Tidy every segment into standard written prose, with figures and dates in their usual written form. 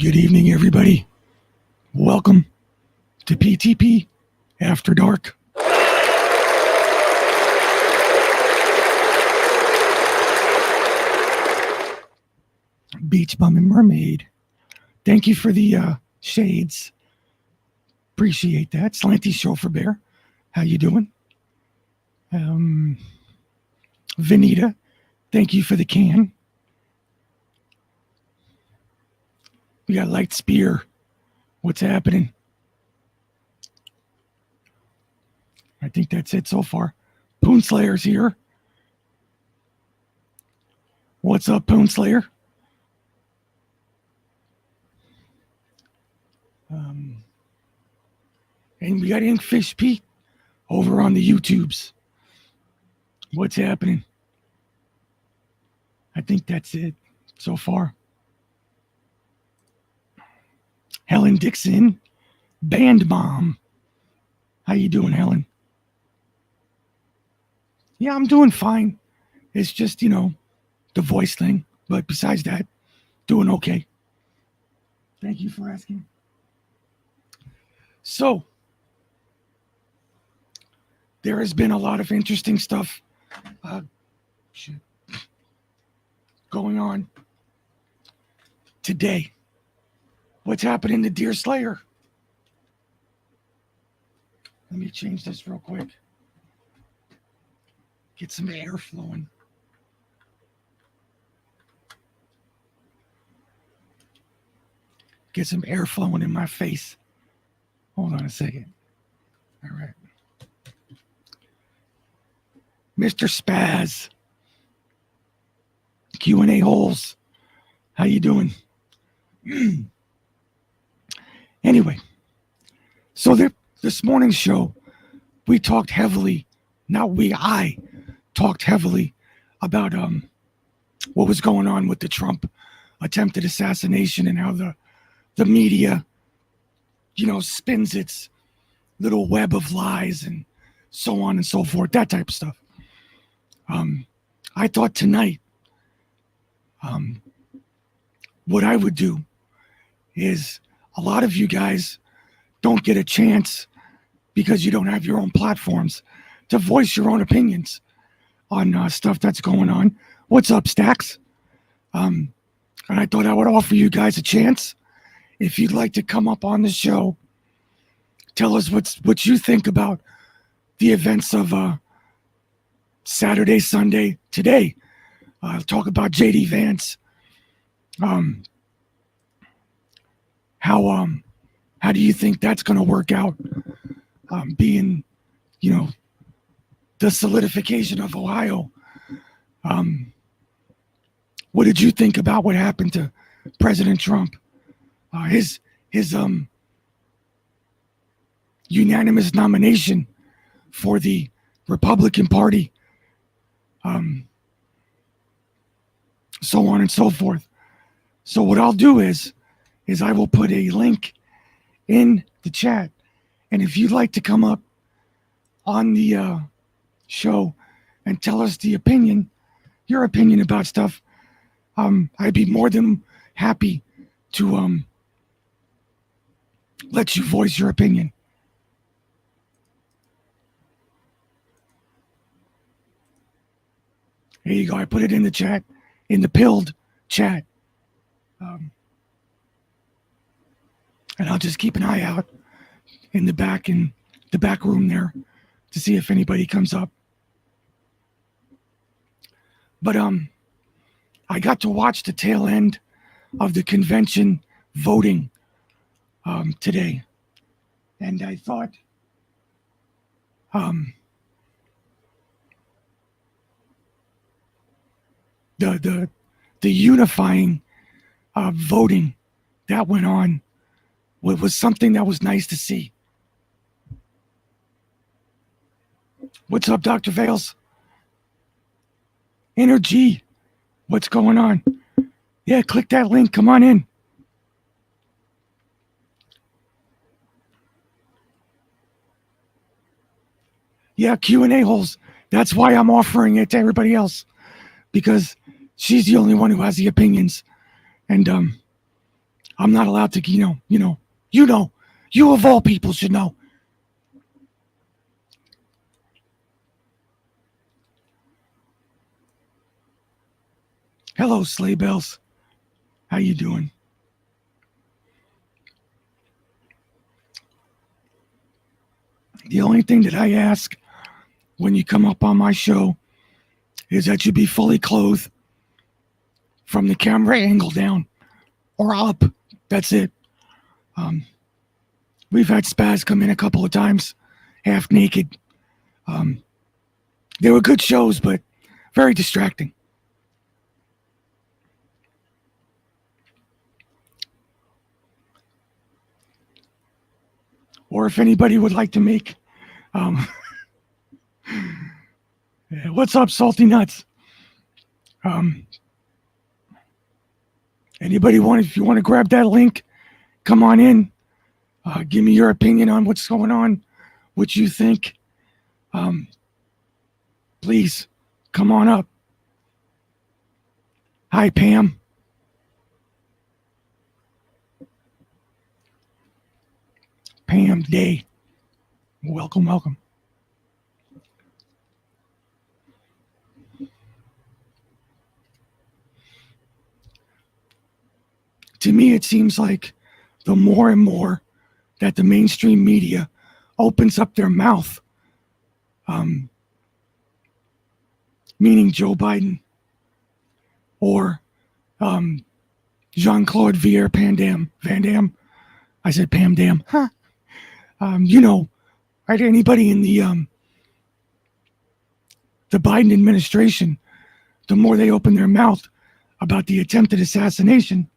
Good evening, everybody. Welcome to Ptp After Dark. Beach Bum and Mermaid. Thank you for the shades. Appreciate that. Slanty Chauffeur Bear. How you doing? Vanita. Thank you for the can. We got Light Spear. What's happening? I think that's it so far. Poonslayer's here. What's up, Poonslayer? And we got Inkfish Pete over on the YouTubes. What's happening? I think that's it so far. Helen Dixon, Band Mom. How you doing, Helen? Yeah, I'm doing fine. It's just, the voice thing. But besides that, doing okay. Thank you for asking. So, there has been a lot of interesting stuff going on today. What's happening to Deer Slayer? Let me change this real quick. Get some air flowing. Get some air flowing in my face. Hold on a second. All right. Mr. Spaz. Q&A holes. How you doing? Anyway, so this morning's show, we talked heavily, I talked heavily about what was going on with the Trump attempted assassination and how the media, spins its little web of lies and so on and so forth, that type of stuff. I thought tonight, what I would do is, a lot of you guys don't get a chance because you don't have your own platforms to voice your own opinions on stuff that's going on. What's up, Stacks? And I thought I would offer you guys a chance. If you'd like to come up on the show, tell us what you think about the events of Saturday, Sunday, today. Talk about J.D. Vance. How do you think that's going to work out? Being, the solidification of Ohio. What did you think about what happened to President Trump? His unanimous nomination for the Republican Party. So on and so forth. So what I'll do is I will put a link in the chat. And if you'd like to come up on the show and tell us your opinion about stuff, I'd be more than happy to let you voice your opinion. There you go. I put it in the chat, in the pilled chat. And I'll just keep an eye out in the back room there to see if anybody comes up. But I got to watch the tail end of the convention voting today, and I thought the unifying voting that went on was something that was nice to see. What's up, Dr. Vales? Energy. What's going on? Yeah, click that link. Come on in. Yeah, Q&A holes. That's why I'm offering it to everybody else, because she's the only one who has the opinions. And I'm not allowed to, you of all people should know. Hello, sleigh bells. How you doing? The only thing that I ask when you come up on my show is that you be fully clothed from the camera angle down or up. That's it. Um, we've had Spaz come in a couple of times, half naked. Um, they were good shows, but very distracting. Or if anybody would like to make, um, what's up, Salty Nuts? Um, anybody want? If you want to grab that link, come on in. Give me your opinion on what's going on, what you think. Um, please come on up. Hi, Pam. Pam Day. Welcome, welcome. To me, it seems like the more and more that the mainstream media opens up their mouth, um, meaning Joe Biden or Jean-Claude Van Damme. I said Pam Dam. Huh. You know, right? Anybody in the Biden administration, the more they open their mouth about the attempted assassination.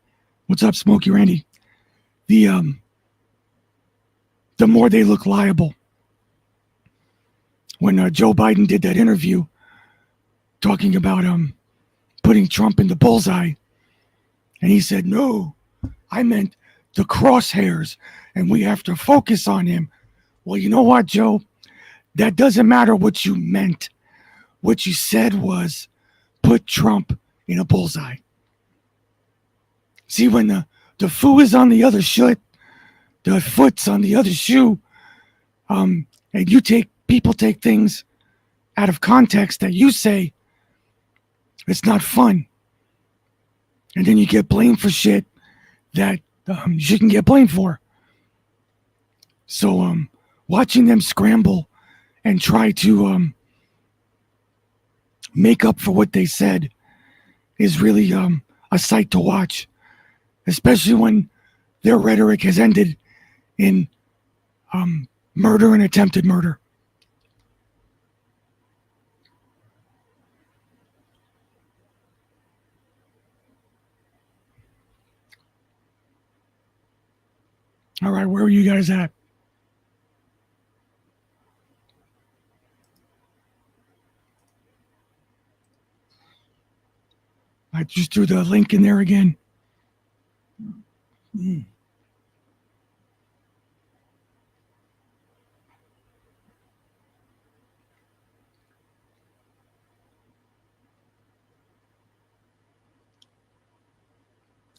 What's up, Smokey Randy? The the more they look liable. When Joe Biden did that interview talking about putting Trump in the bullseye, and he said, "No, I meant the crosshairs, and we have to focus on him." Well, you know what, Joe? That doesn't matter what you meant. What you said was put Trump in a bullseye. See, when the foo is on the other foot, the foot's on the other shoe, and people take things out of context that you say, it's not fun. And then you get blamed for shit that you shouldn't get blamed for. So watching them scramble and try to make up for what they said is really a sight to watch, especially when their rhetoric has ended in murder and attempted murder. All right, where are you guys at? I just threw the link in there again.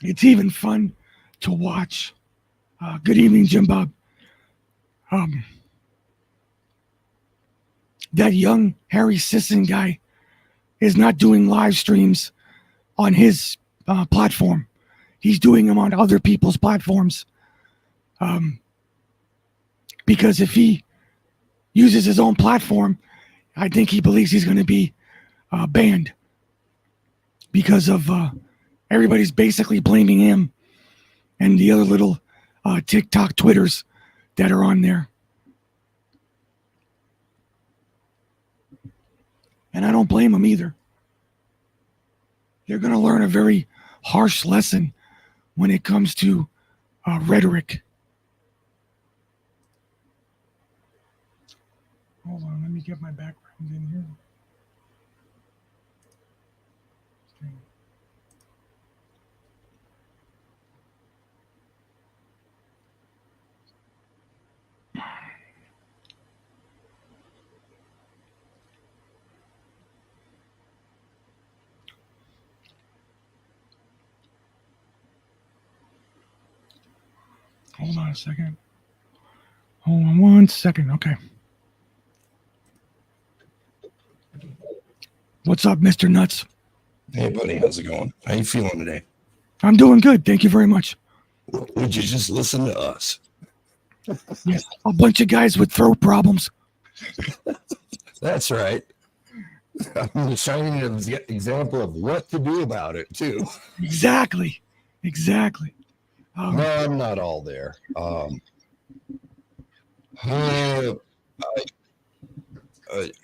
It's even fun to watch. Good evening, Jim Bob. Um, that young Harry Sisson guy is not doing live streams on his platform. He's doing them on other people's platforms. Because if he uses his own platform, I think he believes he's going to be banned because of everybody's basically blaming him and the other little TikTok Twitters that are on there. And I don't blame them either. They're going to learn a very harsh lesson when it comes to rhetoric. Hold on, let me get my background in here. Okay. Hold on a second. Hold on 1 second. Okay. What's up, Mr. Nuts? Hey, buddy, how's it going? How you feeling today? I'm doing good. Thank you very much. Would you just listen to us? Yes, a bunch of guys with throat problems. That's right. I'm the shining example of what to do about it, too. Exactly. No, I'm not all there.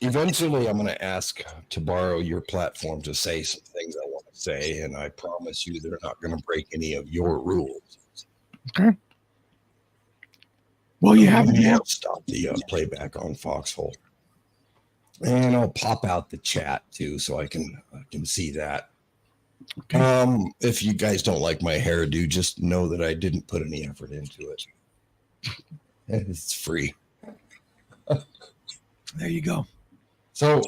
Eventually, I'm going to ask to borrow your platform to say some things I want to say, and I promise you they're not going to break any of your rules. Okay. Well, you have it now. Stop the playback on Foxhole, and I'll pop out the chat too, so I can see that. Okay. If you guys don't like my hairdo, just know that I didn't put any effort into it. It's free. There you go. So,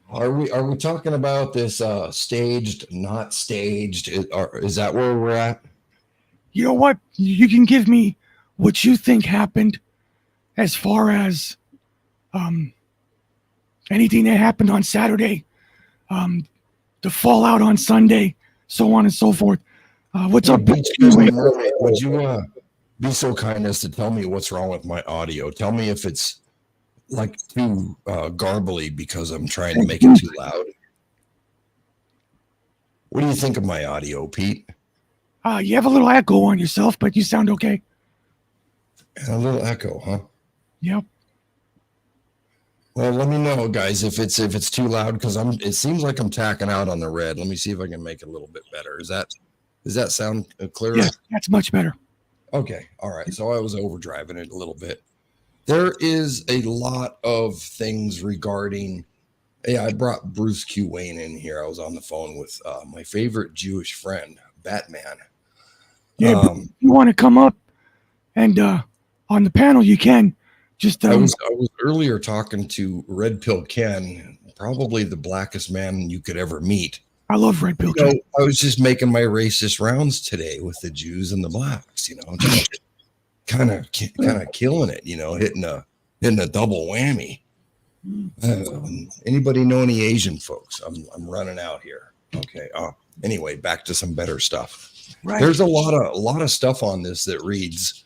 are we talking about this staged, not staged? Is that where we're at? You know what? You can give me what you think happened as far as anything that happened on Saturday, the fallout on Sunday, so on and so forth. What's up? Would you be so kind as to tell me what's wrong with my audio? Tell me if it's like too garbly because I'm trying to make it too loud. What do you think of my audio, Pete? You have a little echo on yourself, but you sound okay. A little echo, huh? Yep. Well, let me know, guys, if it's too loud, because it seems like I'm tacking out on the red. Let me see if I can make it a little bit better. Does that sound clearer? Yeah, that's much better. Okay. All right. So I was overdriving it a little bit. There is a lot of things regarding. Yeah, I brought Bruce Q. Wayne in here. I was on the phone with my favorite Jewish friend, Batman. Yeah, if you want to come up and on the panel, you can. Just I was earlier talking to Red Pill Ken, probably the blackest man you could ever meet. I love Red Pill Ken. I was just making my racist rounds today with the Jews and the blacks. Just kind of killing it. Hitting a double whammy. Anybody know any Asian folks? I'm running out here. Okay. Anyway, back to some better stuff. Right. There's a lot of stuff on this that reads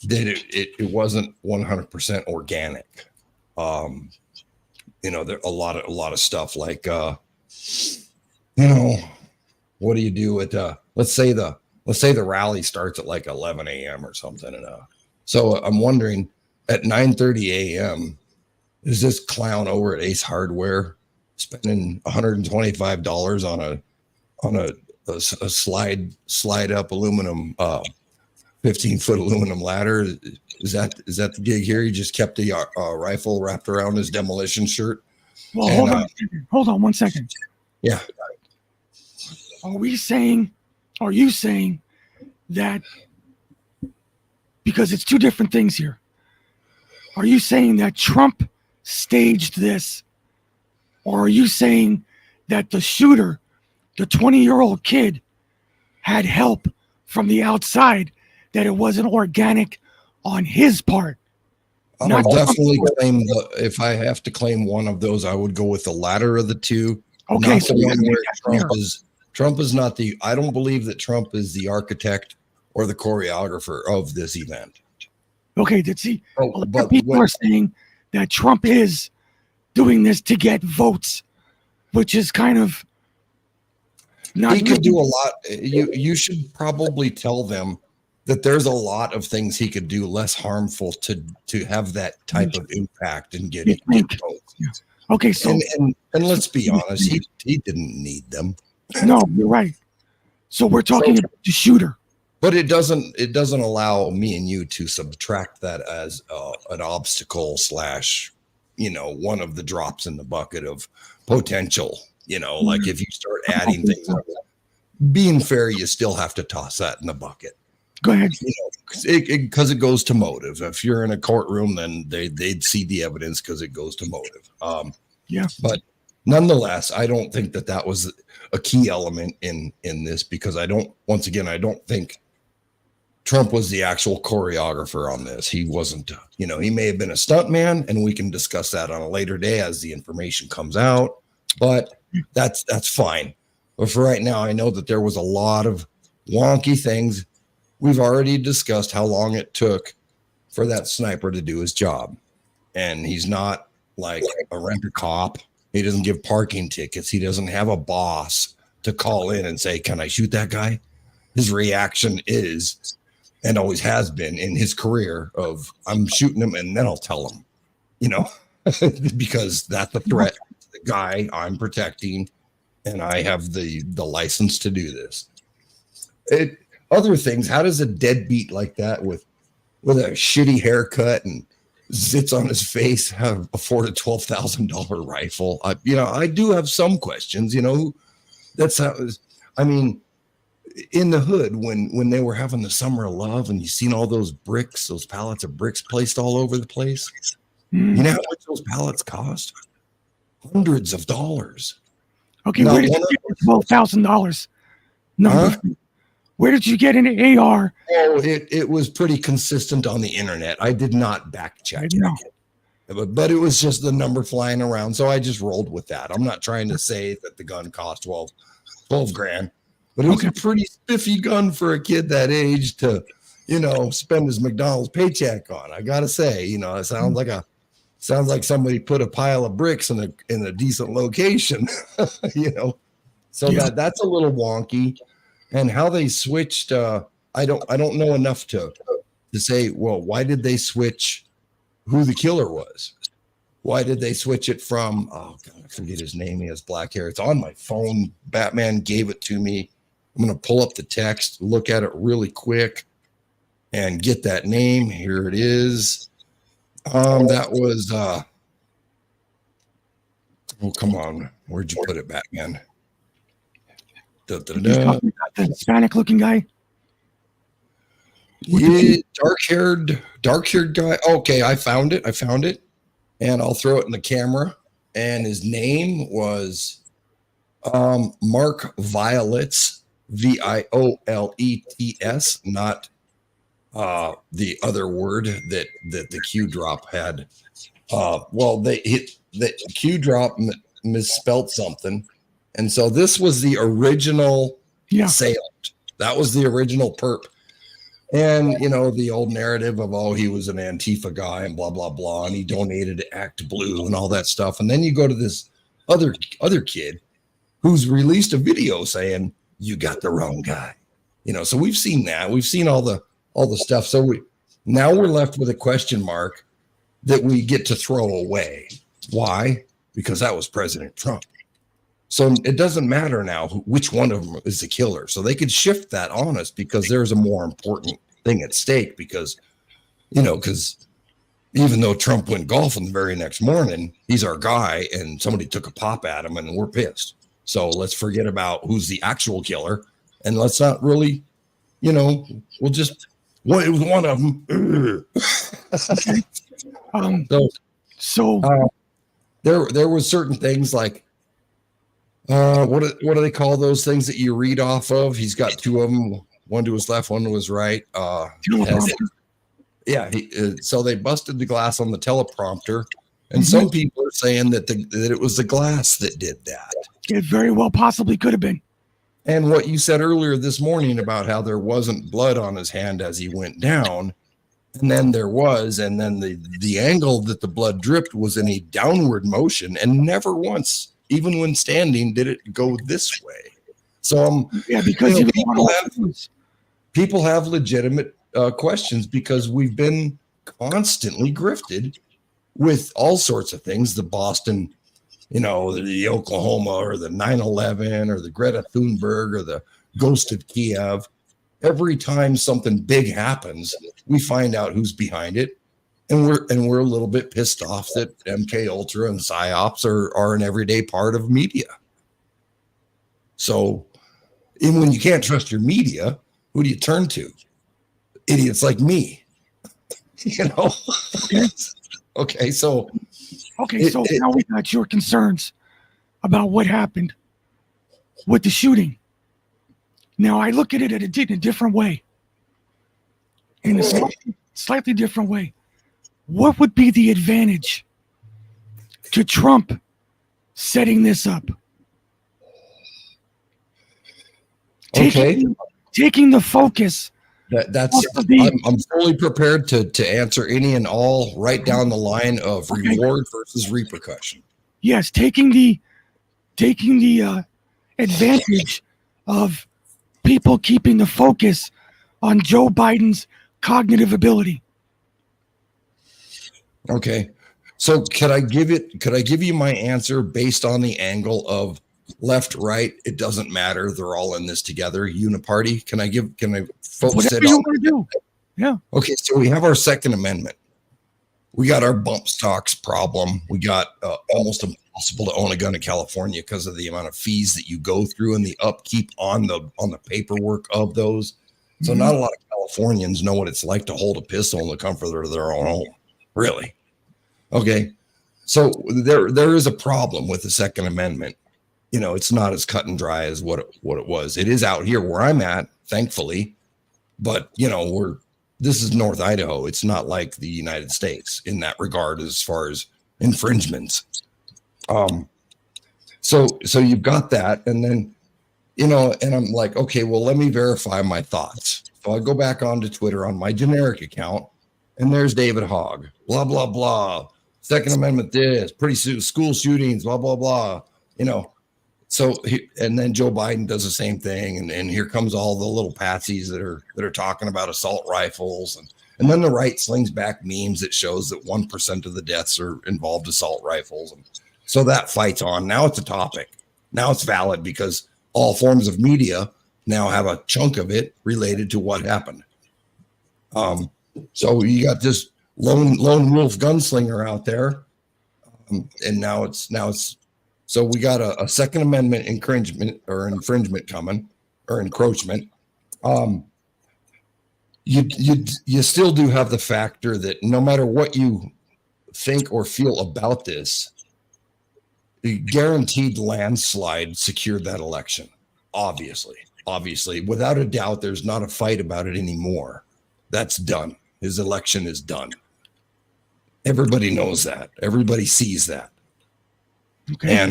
that it wasn't 100% organic. There a lot of stuff like what do you do at let's say the rally starts at like 11 a.m. or something, and so I'm wondering at 9:30 a.m. is this clown over at Ace Hardware spending $125 on a slide up aluminum 15-foot aluminum ladder? Is that the gig here? He just kept the rifle wrapped around his demolition shirt. Well, hold on 1 second. Yeah. Are you saying that, because it's two different things here, are you saying that Trump staged this, or are you saying that the shooter, the 20-year-old kid, had help from the outside, that it wasn't organic on his part? I would definitely claim if I have to claim one of those, I would go with the latter of the two. Okay, not the one where Trump is not the. I don't believe that Trump is the architect or the choreographer of this event. Okay, but people are saying that Trump is doing this to get votes, which is kind of not. He could do a lot. You should probably tell them that there's a lot of things he could do less harmful to have that type of impact and get votes. Yeah. Okay, so and let's be honest, he didn't need them. No, you're right. So we're talking about the shooter. But it doesn't allow me and you to subtract that as an obstacle / one of the drops in the bucket of potential. Like if you start adding things up, being fair, you still have to toss that in the bucket. Go ahead. Because it goes to motive. If you're in a courtroom, then they'd see the evidence because it goes to motive. Yeah. But nonetheless, I don't think that was a key element in this, because I don't think Trump was the actual choreographer on this. He wasn't, he may have been a stunt man, and we can discuss that on a later day as the information comes out, but that's fine. But for right now, I know that there was a lot of wonky things. We've already discussed how long it took for that sniper to do his job. And he's not like a rent-a-cop. He doesn't give parking tickets. He doesn't have a boss to call in and say, can I shoot that guy? His reaction is, and always has been in his career, of I'm shooting him and then I'll tell him, because that's a threat to the guy I'm protecting, and I have the license to do this. Other things, how does a deadbeat like that with a shitty haircut and zits on his face have afford a $12,000 rifle? I do have some questions. That's how. I mean, in the hood, when they were having the summer of love, and you seen all those bricks, those pallets of bricks placed all over the place. You know how much those pallets cost? Hundreds of dollars. Okay, where did you get $12,000 number? Where did you get an AR? Oh, it was pretty consistent on the internet. I did not back check it. But it was just the number flying around. So I just rolled with that. I'm not trying to say that the gun cost 12 grand, but it was a pretty spiffy gun for a kid that age to, spend his McDonald's paycheck on. I got to say, it sounds like somebody put a pile of bricks in a decent location, So that's a little wonky. And how they switched, I don't know enough to say, well, why did they switch who the killer was? Why did they switch it from, oh God, I forget his name. He has black hair. It's on my phone. Batman gave it to me. I'm going to pull up the text, look at it really quick, and get that name. Here it is. That was, oh, come on. Where'd you put it, Batman? The Hispanic-looking guy. Yeah, dark-haired guy. Okay, I found it, and I'll throw it in the camera. And his name was Mark Violets, Violets, not the other word that the Q drop had. The Q drop misspelled something. And so this was the original assailant. That was the original perp. And, the old narrative of, he was an Antifa guy and blah, blah, blah. And he donated to Act Blue and all that stuff. And then you go to this other kid who's released a video saying, you got the wrong guy. So we've seen that. We've seen all the stuff. So now we're left with a question mark that we get to throw away. Why? Because that was President Trump. So it doesn't matter now which one of them is the killer. So they could shift that on us because there's a more important thing at stake. Because even though Trump went golfing the very next morning, he's our guy, and somebody took a pop at him, and we're pissed. So let's forget about who's the actual killer, and let's not really, we'll just. Well, it was one of them. There was certain things like. What do they call those things that you read off of? He's got two of them, one to his left, one to his right. So they busted the glass on the teleprompter, and some people are saying that it was the glass that did that. It very well possibly could have been. And what you said earlier this morning about how there wasn't blood on his hand as he went down, and then there was, and then the angle that the blood dripped was in a downward motion, and never once, even when standing, did it go this way. So because people have legitimate questions, because we've been constantly grifted with all sorts of things. The Boston, the Oklahoma, or the 9/11, or the Greta Thunberg, or the ghost of Kiev. Every time something big happens, we find out who's behind it. And we're a little bit pissed off that MK Ultra and PSYOPs are an everyday part of media. So, even when you can't trust your media, who do you turn to? Idiots like me, Okay, so now we got your concerns about what happened with the shooting. Now, I look at it in a different way, in a slightly different way. What would be the advantage to Trump setting this up? Okay. Taking the focus. I'm fully prepared to answer any and all right down the line of reward versus repercussion. Yes, taking the advantage of people keeping the focus on Joe Biden's cognitive ability. Okay. So could I give you my answer based on the angle of left, right? It doesn't matter. They're all in this together. Uniparty. Can I focus Whatever it you on? want to do. Yeah. Okay. So we have our Second Amendment. We got our bump stocks problem. We got almost impossible to own a gun in California because of the amount of fees that you go through and the upkeep on the paperwork of those. So not a lot of Californians know what it's like to hold a pistol in the comfort of their own home. Really. Okay. So there is a problem with the Second Amendment. You know, it's not as cut and dry as what it was. It is out here where I'm at, thankfully, but you know, this is North Idaho. It's not like the United States in that regard as far as infringements. So you've got that, and then, you know, and I'm like, okay, well, let me verify my thoughts. So I go back onto Twitter on my generic account, and there's David Hogg, blah, blah, blah. Second Amendment this, pretty soon school shootings, blah, blah, blah. You know, so and then Joe Biden does the same thing, and here comes all the little patsies that are talking about assault rifles, and then the right slings back memes that shows that 1% of the deaths are involved assault rifles, and so that fight's on. Now it's a topic. Now it's valid because all forms of media now have a chunk of it related to what happened. So you got this lone wolf gunslinger out there, and now it's so we got a Second Amendment infringement coming, or encroachment. You still do have the factor that no matter what you think or feel about this, the guaranteed landslide secured that election. Obviously, without a doubt, there's not a fight about it anymore. That's done. His election is done. Everybody knows that. Everybody sees that. Okay.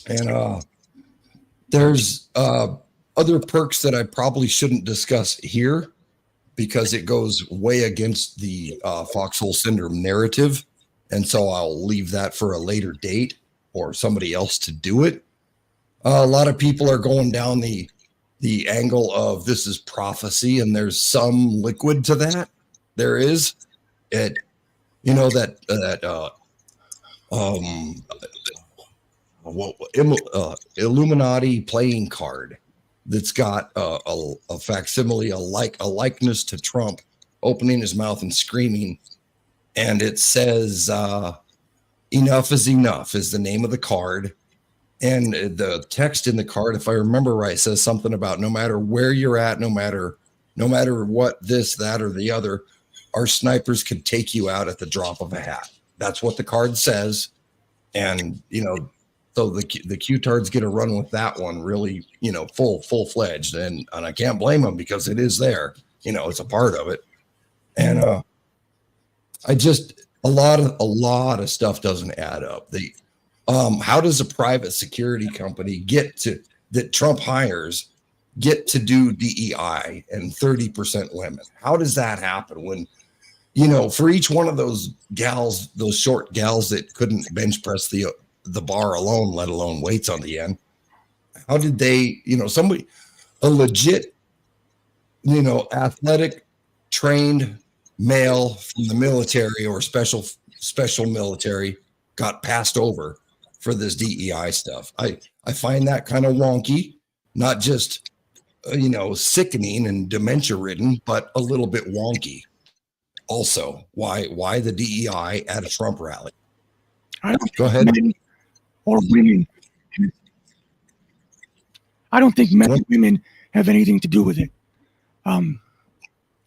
And there's other perks that I probably shouldn't discuss here because it goes way against the foxhole syndrome narrative. And so I'll leave that for a later date or somebody else to do it. A lot of people are going down the angle of this is prophecy, and there's some liquid to that. There is it, you know, Illuminati playing card that's got a facsimile, a likeness to Trump opening his mouth and screaming, and it says "Enough is enough" is the name of the card. And the text in the card, if I remember right, says something about no matter where you're at, no matter what, this, that, or the other, our snipers can take you out at the drop of a hat. That's what the card says. And, you know, so the Q-tards get a run with that one really, you know, full-fledged. And I can't blame them because it is there. You know, it's a part of it. And a lot of stuff doesn't add up. How does a private security company that Trump hires get to do DEI and 30% limit? How does that happen when, you know, for each one of those gals, those short gals that couldn't bench press the bar alone, let alone weights on the end, how did they, you know, a legit, you know, athletic trained male from the military or special military got passed over for this DEI stuff? I find that kind of wonky, not just, you know, sickening and dementia ridden, but a little bit wonky. Also, why the DEI at a Trump rally? Go ahead. Men or women. I don't think men and women have anything to do with it.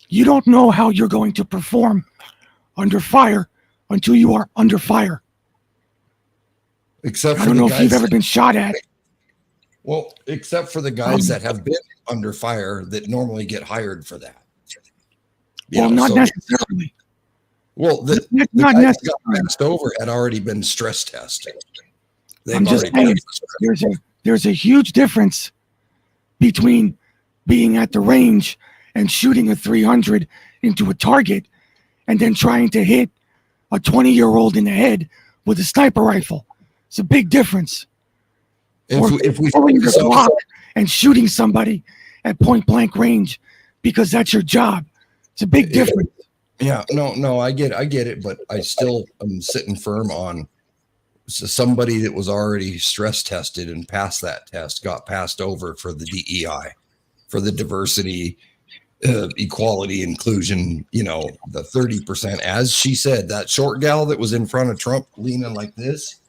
You don't know how you're going to perform under fire until you are under fire. Except I for don't the know if you've guys ever been shot at. well, except for the guys that have been under fire that normally get hired for that. Well, not necessarily. Well, the Not guys that got necessarily. passed over had already been stress tested. They've I'm just already saying, there's a huge difference between being at the range and shooting a 300 into a target and then trying to hit a 20-year-old in the head with a sniper rifle. It's a big difference. if we pulling your focus on Glock and shooting somebody at point blank range because that's your job. It's a big difference. yeah, no, I get it, but I still am sitting firm on somebody that was already stress tested and passed that test got passed over for the DEI, for the diversity, equality, inclusion, the 30%. As she said, that short gal that was in front of Trump leaning like this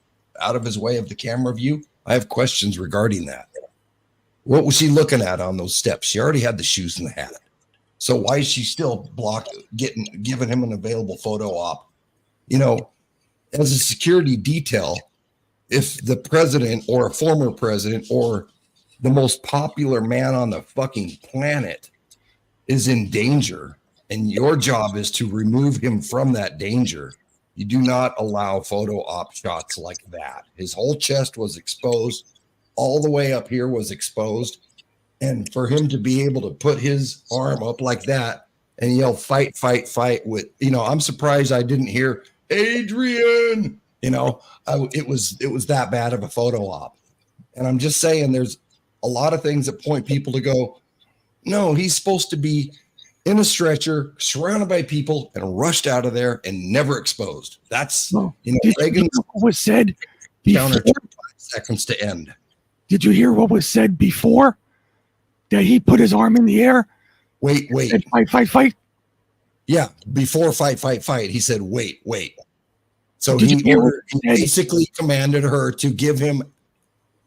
out of his way of the camera view, I have questions regarding that. What was she looking at on those steps? She already had the shoes and the hat. So why is she still giving him an available photo op? As a security detail, if the president or a former president or the most popular man on the fucking planet is in danger and your job is to remove him from that danger, you do not allow photo op shots like that. His whole chest was exposed. All the way up here was exposed. And for him to be able to put his arm up like that and yell, fight, fight, fight with, I'm surprised I didn't hear Adrian, it was that bad of a photo op. And I'm just saying there's a lot of things that point people to go, no, he's supposed to be in a stretcher, surrounded by people and rushed out of there and never exposed. That's, Reagan was said before, 5 seconds to end. Did you hear what was said before? That he put his arm in the air? Wait. Said, fight. Yeah, before fight. He said, wait. So he basically commanded her to give him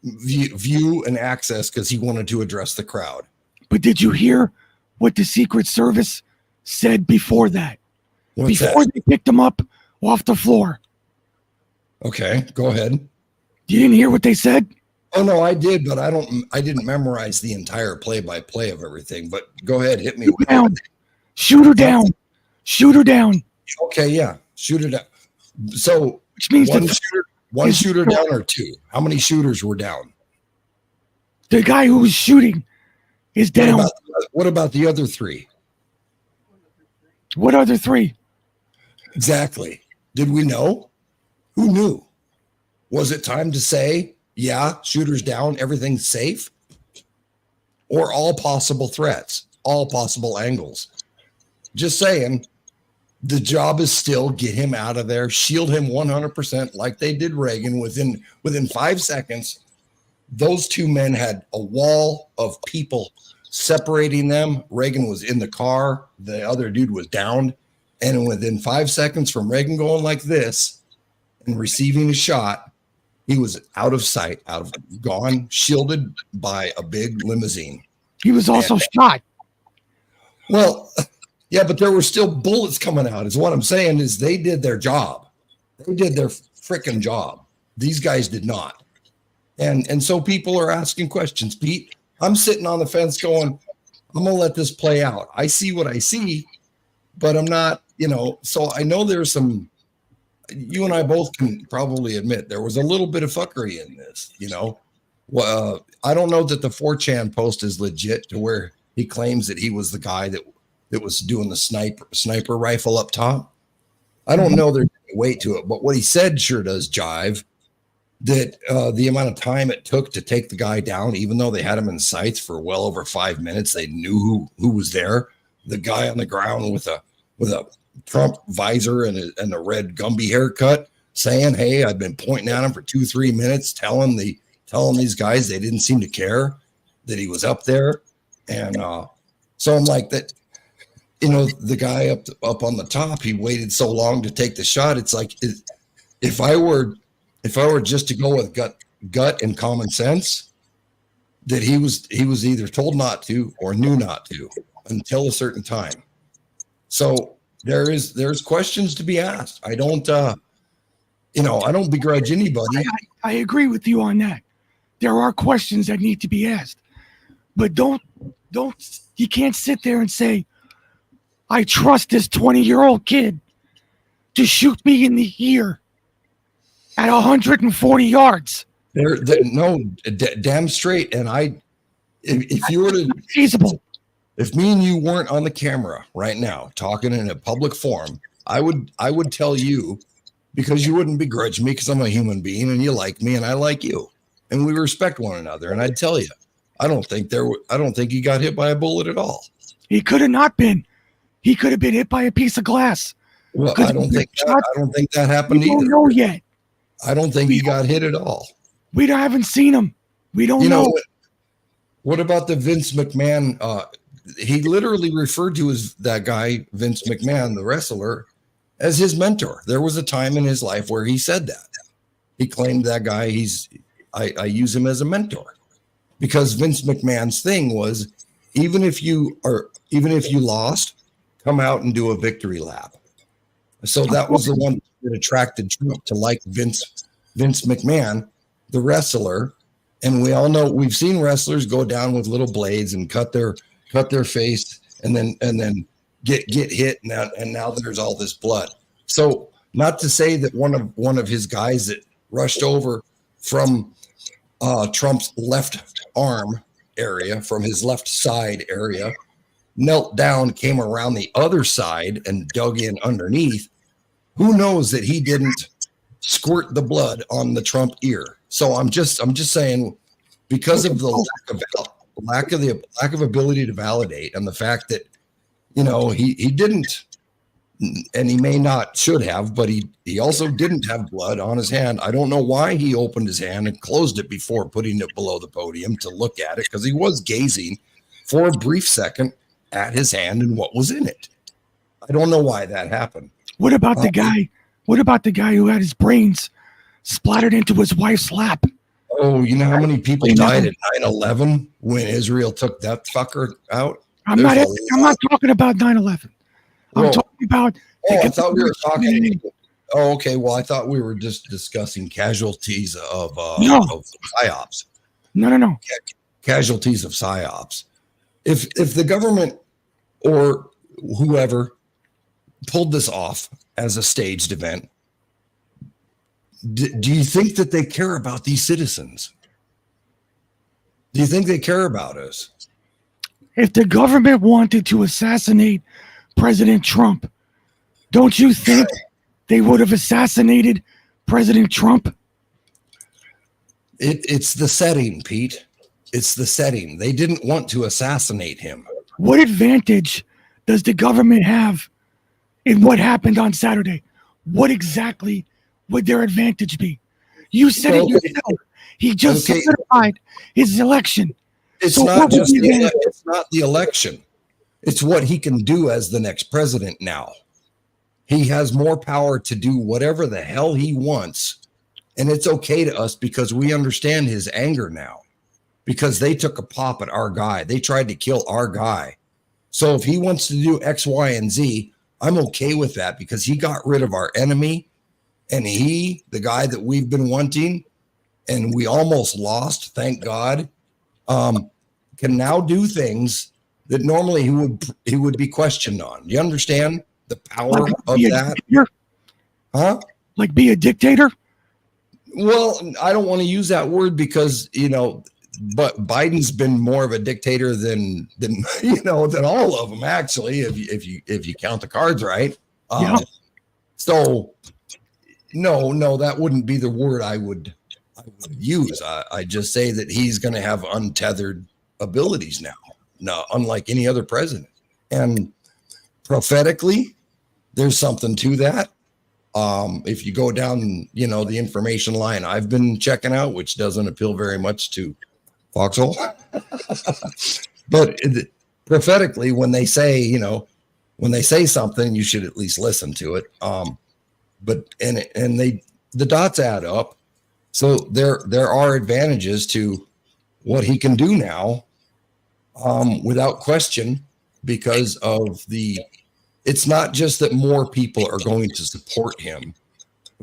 view and access because he wanted to address the crowd. But did you hear what the Secret Service said before that? Before they picked him up off the floor. Okay, go ahead. You didn't hear what they said? Oh no, I did, but I didn't memorize the entire play-by-play of everything. But go ahead, hit me with it. Shoot her down. Shoot her down. Okay, yeah, shoot her down. So which means one shooter down or two? How many shooters were down? The guy who was shooting is down. What about the other three? What other three? Exactly. Did we know? Who knew? Was it time to say, yeah, shooters down, everything's safe? Or all possible threats, all possible angles? Just saying, the job is still get him out of there, shield him 100% like they did Reagan. Within 5 seconds, those two men had a wall of people separating them. Reagan was in the car. The other dude was downed. And within 5 seconds from Reagan going like this and receiving a shot, he was out of sight, gone, shielded by a big limousine. He was also shot. Well, yeah, but there were still bullets coming out. Is what I'm saying is they did their job. They did their freaking job. These guys did not. And so people are asking questions. Pete, I'm sitting on the fence going, I'm going to let this play out. I see what I see, but I'm not, so I know there's some, you and I both can probably admit there was a little bit of fuckery in this, Well, I don't know that the 4chan post is legit to where he claims that he was the guy that was doing the sniper rifle up top. I don't know there's any weight to it, but what he said sure does jive. That the amount of time it took to take the guy down, even though they had him in sights for well over 5 minutes, they knew who was there. The guy on the ground with a Trump visor and a red Gumby haircut, saying, "Hey, I've been pointing at him for 2-3 minutes, telling these guys they didn't seem to care that he was up there." And so I'm like that. The guy up on the top, he waited so long to take the shot. It's like if I were just to go with gut and common sense, that he was either told not to or knew not to until a certain time. So there's questions to be asked. I don't I don't begrudge anybody. I agree with you on that. There are questions that need to be asked, but don't you can't sit there and say, I trust this 20-year-old kid to shoot me in the ear at 140 yards. Damn straight. And if you were to feasible, if me and you weren't on the camera right now talking in a public forum, I would tell you, because you wouldn't begrudge me because I'm a human being and you like me and I like you and we respect one another. And I'd tell you, I don't think he got hit by a bullet at all. He could have not been. He could have been hit by a piece of glass. Well, I don't think that happened either. We don't know yet. I don't think he got hit at all. We haven't seen him. We don't know. What about the Vince McMahon? He literally referred to that guy, Vince McMahon, the wrestler, as his mentor. There was a time in his life where he said that. He claimed that guy, I use him as a mentor. Because Vince McMahon's thing was, even if you lost, come out and do a victory lap. So that was the one that attracted Trump to like Vince McMahon, the wrestler. And we all know, we've seen wrestlers go down with little blades and cut their face and then get hit and now there's all this blood. So not to say that one of his guys that rushed over from Trump's left arm area, from his left side area, knelt down, came around the other side and dug in underneath. Who knows that he didn't squirt the blood on the Trump ear? So I'm just saying, because of the lack of ability to validate, and the fact that he didn't, and he may not should have, but he also didn't have blood on his hand. I don't know why he opened his hand and closed it before putting it below the podium to look at it, because he was gazing for a brief second at his hand and what was in it. I don't know why that happened. What about the guy? What about the guy who had his brains splattered into his wife's lap? Oh, you know how many people died at 9/11 when Israel took that fucker out? I'm not talking about 9/11. I'm talking about. I thought we were talking. Oh, okay. Well, I thought we were just discussing casualties of psyops. No. Casualties of psyops. If the government or whoever pulled this off as a staged event, do you think that they care about these citizens? Do you think they care about us? If the government wanted to assassinate President Trump, don't you think they would have assassinated President Trump? It's the setting, Pete. It's the setting. They didn't want to assassinate him. What advantage does the government have in what happened on Saturday? What exactly would their advantage be? You said it yourself. He just certified his election. It's not the election. It's what he can do as the next president now. He has more power to do whatever the hell he wants. And it's okay to us because we understand his anger now, because they took a pop at our guy. They tried to kill our guy. So if he wants to do X, Y, and Z, I'm okay with that, because he got rid of our enemy, and the guy that we've been wanting and we almost lost, thank God, can now do things that normally he would be questioned on. You understand the power of that? Huh? Like be a dictator? Well, I don't want to use that word because, but Biden's been more of a dictator than all of them, actually, if you count the cards right. So no, that wouldn't be the word I would use. I just say that he's going to have untethered abilities now, unlike any other president. And prophetically, there's something to that. If you go down, the information line I've been checking out, which doesn't appeal very much to Foxhole, but prophetically, when they say something, you should at least listen to it. But the dots add up. So there are advantages to what he can do now, without question, because of it's not just that more people are going to support him.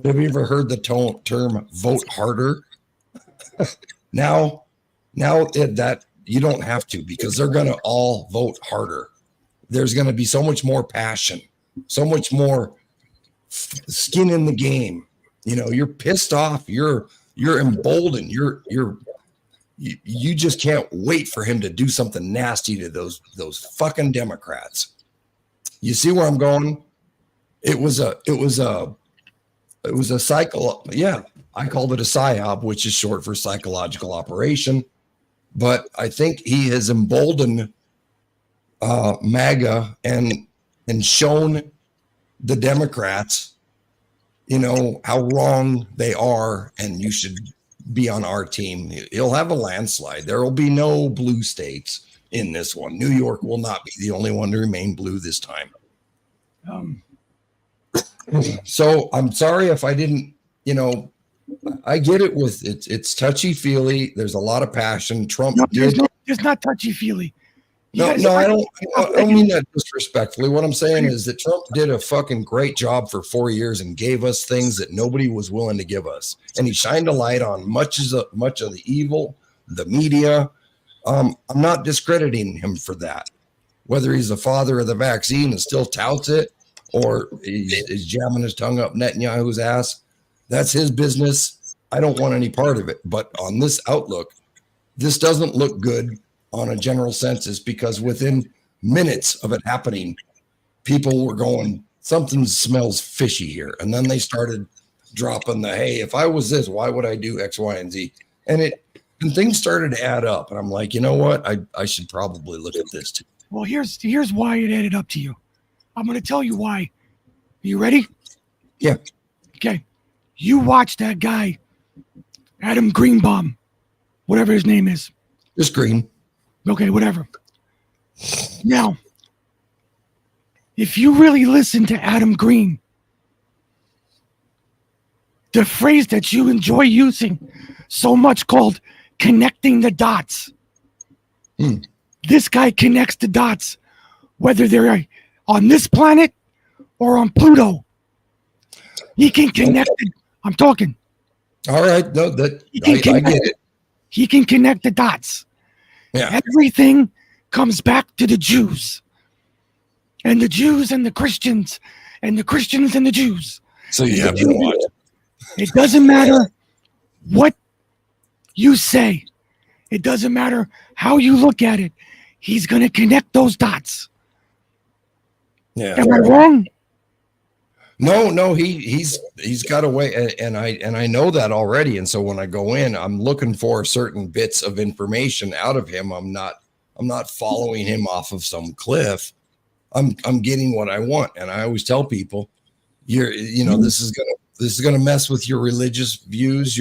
Have you ever heard the term vote harder? now that you don't have to, because they're going to all vote harder. There's going to be so much more passion, so much more skin in the game. You're pissed off. You're emboldened. You just can't wait for him to do something nasty to those fucking Democrats. You see where I'm going? It was a cycle. Yeah, I called it a psyop, which is short for psychological operation. But I think he has emboldened MAGA and shown the Democrats, how wrong they are, and you should be on our team. He'll have a landslide. There will be no blue states in this one. New York will not be the only one to remain blue this time. So I'm sorry if I didn't, I get it with it's touchy feely. There's a lot of passion. Trump did. It's not touchy feely. No, I don't mean that disrespectfully. What I'm saying is that Trump did a fucking great job for 4 years and gave us things that nobody was willing to give us. And he shined a light on much of the evil, the media. I'm not discrediting him for that. Whether he's the father of the vaccine and still touts it, or he's jamming his tongue up Netanyahu's ass, that's his business. I don't want any part of it. But on this outlook, this doesn't look good on a general census, because within minutes of it happening, people were going, something smells fishy here. And then they started dropping the, hey, if I was this, why would I do X, Y, and Z? And things started to add up. And I'm like, you know what? I should probably look at this too. Well, here's why it added up to you. I'm going to tell you why. Are you ready? Yeah. Okay. You watch that guy, Adam Greenbaum, whatever his name is. Just Green. Okay, whatever. Now, if you really listen to Adam Green, the phrase that you enjoy using so much called connecting the dots. This guy connects the dots, whether they're on this planet or on Pluto. He can connect it. I'm talking. All right. No, I get it. He can connect the dots. Yeah. Everything comes back to the Jews. And the Jews and the Christians and the Christians and the Jews. So you have to watch. It doesn't matter what you say. It doesn't matter how you look at it. He's going to connect those dots. Yeah. Am I wrong? No, he's got a way, and I know that already. And so when I go in, I'm looking for certain bits of information out of him. I'm not following him off of some cliff. I'm getting what I want. And I always tell people, this is gonna mess with your religious views,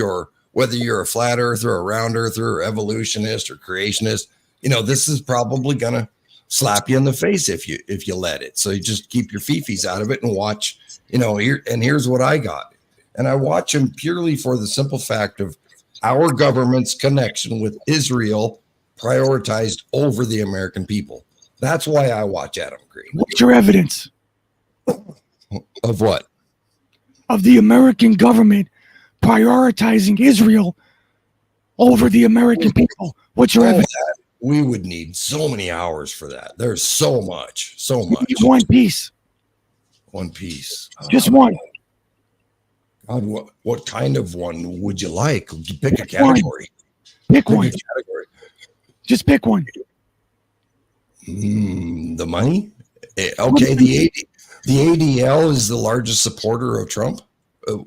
whether you're a flat earther, a round earther, or evolutionist or creationist. This is probably gonna slap you in the face if you let it. So you just keep your fifis out of it and watch. Here's what I got. And I watch him purely for the simple fact of our government's connection with Israel prioritized over the American people. That's why I watch Adam Green. What's your evidence? Of what? Of the American government prioritizing Israel over the American people. What's your evidence? We would need so many hours for that. There's so much. One piece. One piece. Just one. God, what kind of one would you like? Pick a category. Pick one. Category. Just pick one. The money? Okay, the ADL is the largest supporter of Trump.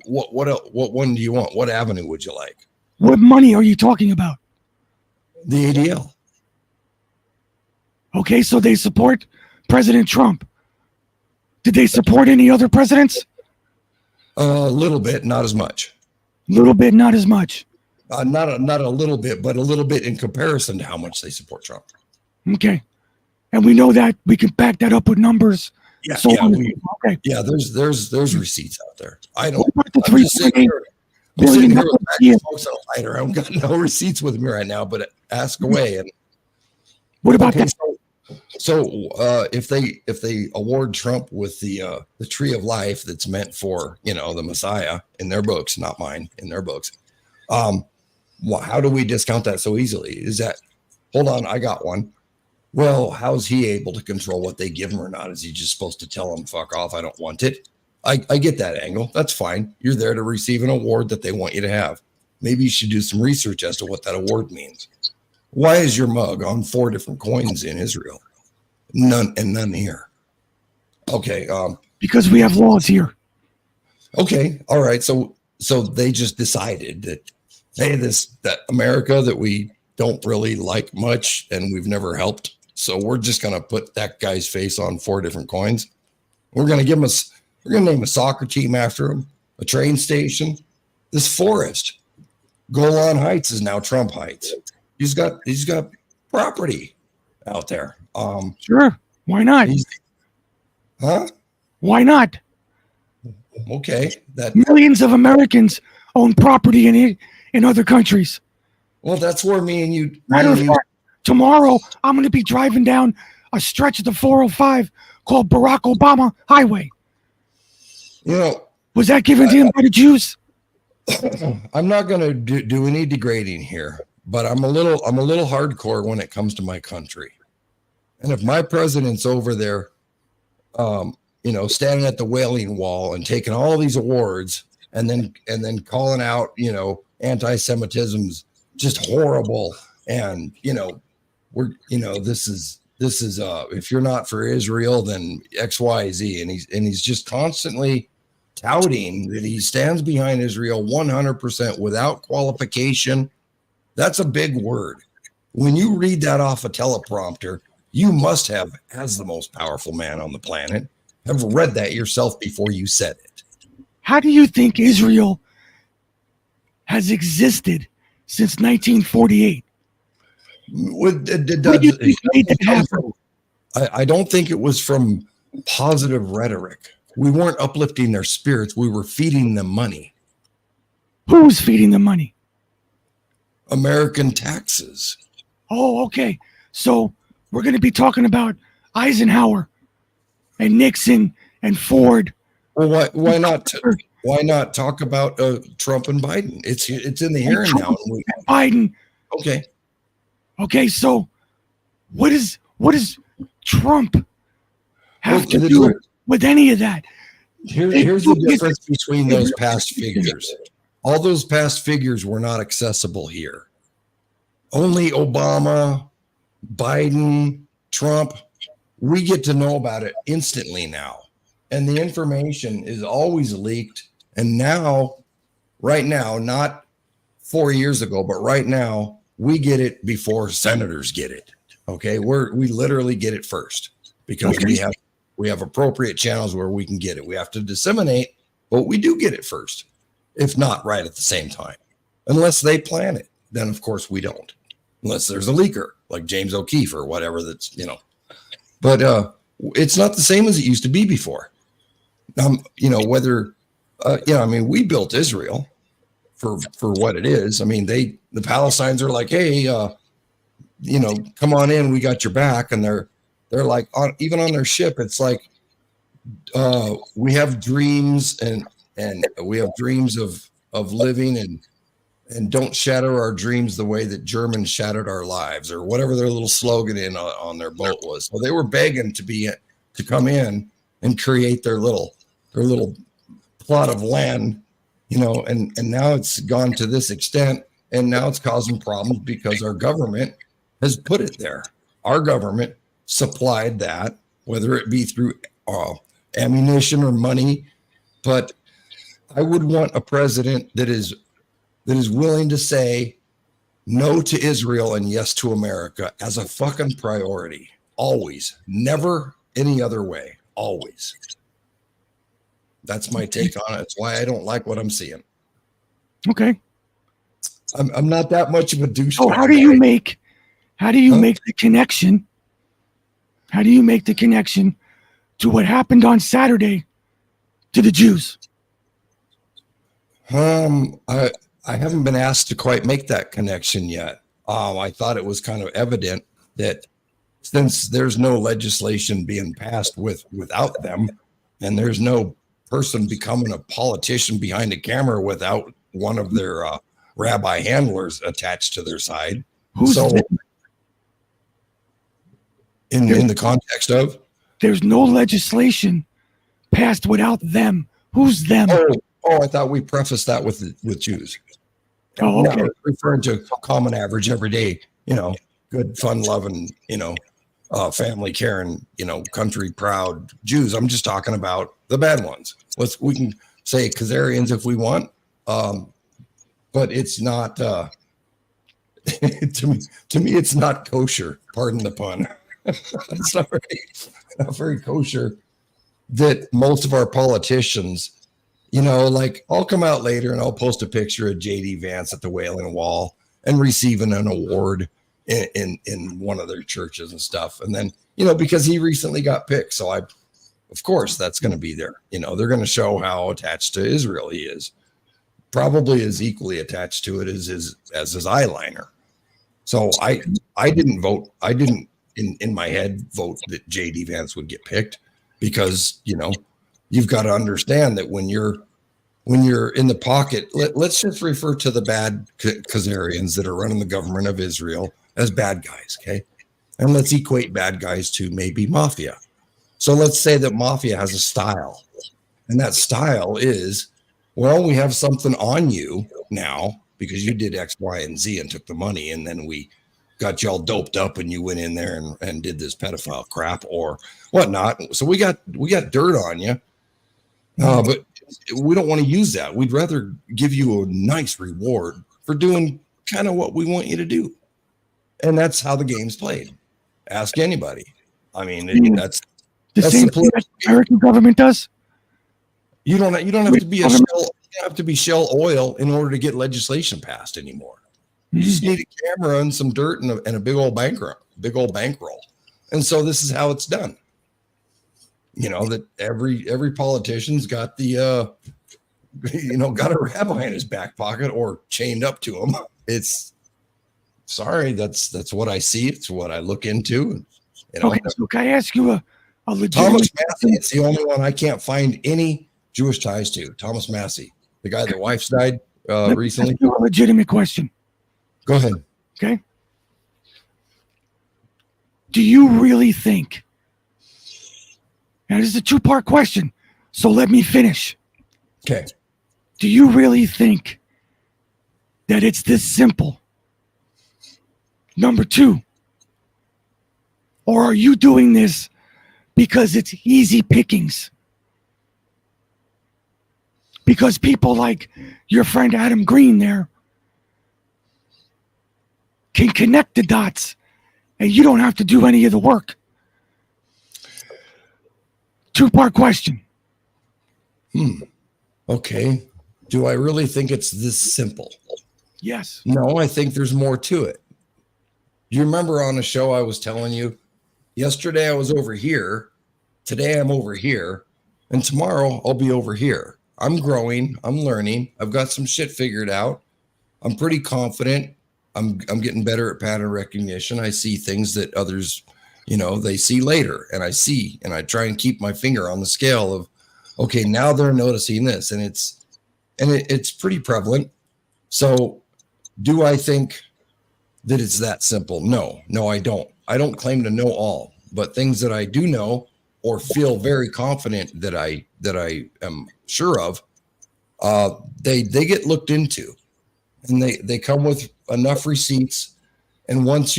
What one do you want? What avenue would you like? What money are you talking about? The ADL. Okay, so they support President Trump. Did they support any other presidents? A little bit, not as much. Little bit, not as much. Not a little bit, but a little bit in comparison to how much they support Trump. Okay, and we know that we can back that up with numbers. Yeah, so okay. Yeah, there's receipts out there. I don't. I'm just sitting here with folks on a lighter. I've got no receipts with me right now, but ask away. And what about that? So if they award Trump with the tree of life that's meant for the Messiah in their books, not mine, in their books, How do we discount that so easily? Is that, hold on, I got one. Well, how's he able to control what they give him or not? Is he just supposed to tell him, fuck off, I don't want it? I get that angle. That's fine. You're there to receive an award that they want you to have. Maybe you should do some research as to what that award means. Why is your mug on 4 different coins in Israel? None here. Okay. Because we have laws here. Okay. All right. So they just decided that, hey, that America that we don't really like much and we've never helped. So we're just going to put that guy's face on 4 different coins. We're going to name a soccer team after him, a train station, this forest. Golan Heights is now Trump Heights. He's got property out there. Sure. Why not? Huh? Why not? Okay. That millions of Americans own property in other countries. Well, that's where me and you. Matter of fact, tomorrow I'm going to be driving down a stretch of the 405 called Barack Obama Highway. You know, was that given to him by the Jews? I'm not going to do any degrading here, but I'm a little hardcore when it comes to my country. And if my president's over there, standing at the Wailing Wall and taking all these awards and then calling out, anti-Semitism's just horrible. And, this is if you're not for Israel, then X, Y, Z. And he's just constantly touting that he stands behind Israel 100% without qualification. That's a big word. When you read that off a teleprompter, you must have, as the most powerful man on the planet, have read that yourself before you said it. How do you think Israel has existed since 1948? I don't think it was from positive rhetoric. We weren't uplifting their spirits. We were feeding them money. Who's feeding them money? American taxes. Oh, okay. So we're going to be talking about Eisenhower and Nixon and Ford. Well, why not? Why not talk about Trump and Biden? It's in the here and now. Biden. Okay. Okay. So what does Trump have to do with any of that? Here's the difference between those past figures. All those past figures were not accessible here. Only Obama, Biden, Trump, we get to know about it instantly now. And the information is always leaked. And now, right now, not 4 years ago, but right now, we get it before senators get it. Okay. We literally get it first because we have appropriate channels where we can get it. We have to disseminate, but we do get it first, if not right at the same time. Unless they plan it, then of course we don't. Unless there's a leaker like James O'Keefe or whatever that's, But it's not the same as it used to be before. We built Israel for what it is. I mean, the Palestinians are like, hey, come on in, we got your back. And they're like, even on their ship, it's like, we have dreams and we have dreams of living and don't shatter our dreams the way that Germans shattered our lives, or whatever their little slogan on their boat was. So they were begging to come in and create their little plot of land, and now it's gone to this extent, and now it's causing problems because our government has put it there. Our government supplied that, whether it be through ammunition or money. But I would want a president that is willing to say no to Israel and yes to America as a fucking priority. Always. Never any other way. Always. That's my take on it. That's why I don't like what I'm seeing. Okay. I'm not that much of a douche. So how do you make the connection? How do you make the connection to what happened on Saturday to the Jews? I haven't been asked to quite make that connection yet. I thought it was kind of evident that since there's no legislation being passed without them, and there's no person becoming a politician behind a camera without one of their rabbi handlers attached to their side. Who's so them? in the context of, there's no legislation passed without them. Who's them? I thought we prefaced that with Jews. Oh, okay. No, referring to common average everyday, good fun loving, family caring, country proud Jews. I'm just talking about the bad ones. We can say Khazarians if we want, but it's not. To me, it's not kosher. Pardon the pun. It's not very kosher that most of our politicians, like I'll come out later and I'll post a picture of JD Vance at the Wailing Wall and receiving an award in one of their churches and stuff. And then, because he recently got picked. So of course that's going to be there. They're going to show how attached to Israel he is. Probably as equally attached to it as his eyeliner. So I didn't vote. I didn't in my head vote that JD Vance would get picked because, you've got to understand that when you're in the pocket, let's just refer to the bad Khazarians that are running the government of Israel as bad guys. Okay. And let's equate bad guys to maybe mafia. So let's say that mafia has a style, and that style is, well, we have something on you now because you did X, Y, and Z and took the money. And then we got you all doped up and you went in there and did this pedophile crap or whatnot. So we got dirt on you. But we don't want to use that. We'd rather give you a nice reward for doing kind of what we want you to do. And that's how the game's played. Ask anybody. I mean, that's the same thing that the American government does. You don't have to be you don't have to be Shell Oil in order to get legislation passed anymore. You just need a camera and some dirt and a big old bankroll. And so this is how it's done. That every politician's got the got a rabbi in his back pocket or chained up to him. It's sorry, that's what I see. It's what I look into. Okay, so can I ask you a legitimate Thomas Massey? It's the only one I can't find any Jewish ties to. Thomas Massey, the guy that wife's died recently. A legitimate question. Go ahead. Okay. Do you really think? Now, this is a two-part question, so let me finish. Okay. Do you really think that it's this simple? Number two, or are you doing this because it's easy pickings? Because people like your friend Adam Green there can connect the dots and you don't have to do any of the work. Two-part question. Okay. Do I really think it's this simple? Yes. No, I think there's more to it. Do you remember on a show I was telling you, yesterday I was over here, today I'm over here, and tomorrow I'll be over here. I'm growing, I'm learning, I've got some shit figured out. I'm pretty confident. I'm getting better at pattern recognition. I see things that others, they see later, and I try and keep my finger on the scale of, okay, now they're noticing this, and it's pretty prevalent. So do I think that it's that simple? No, I don't. I don't claim to know all, but things that I do know or feel very confident that I am sure of, they get looked into, and they come with enough receipts. And once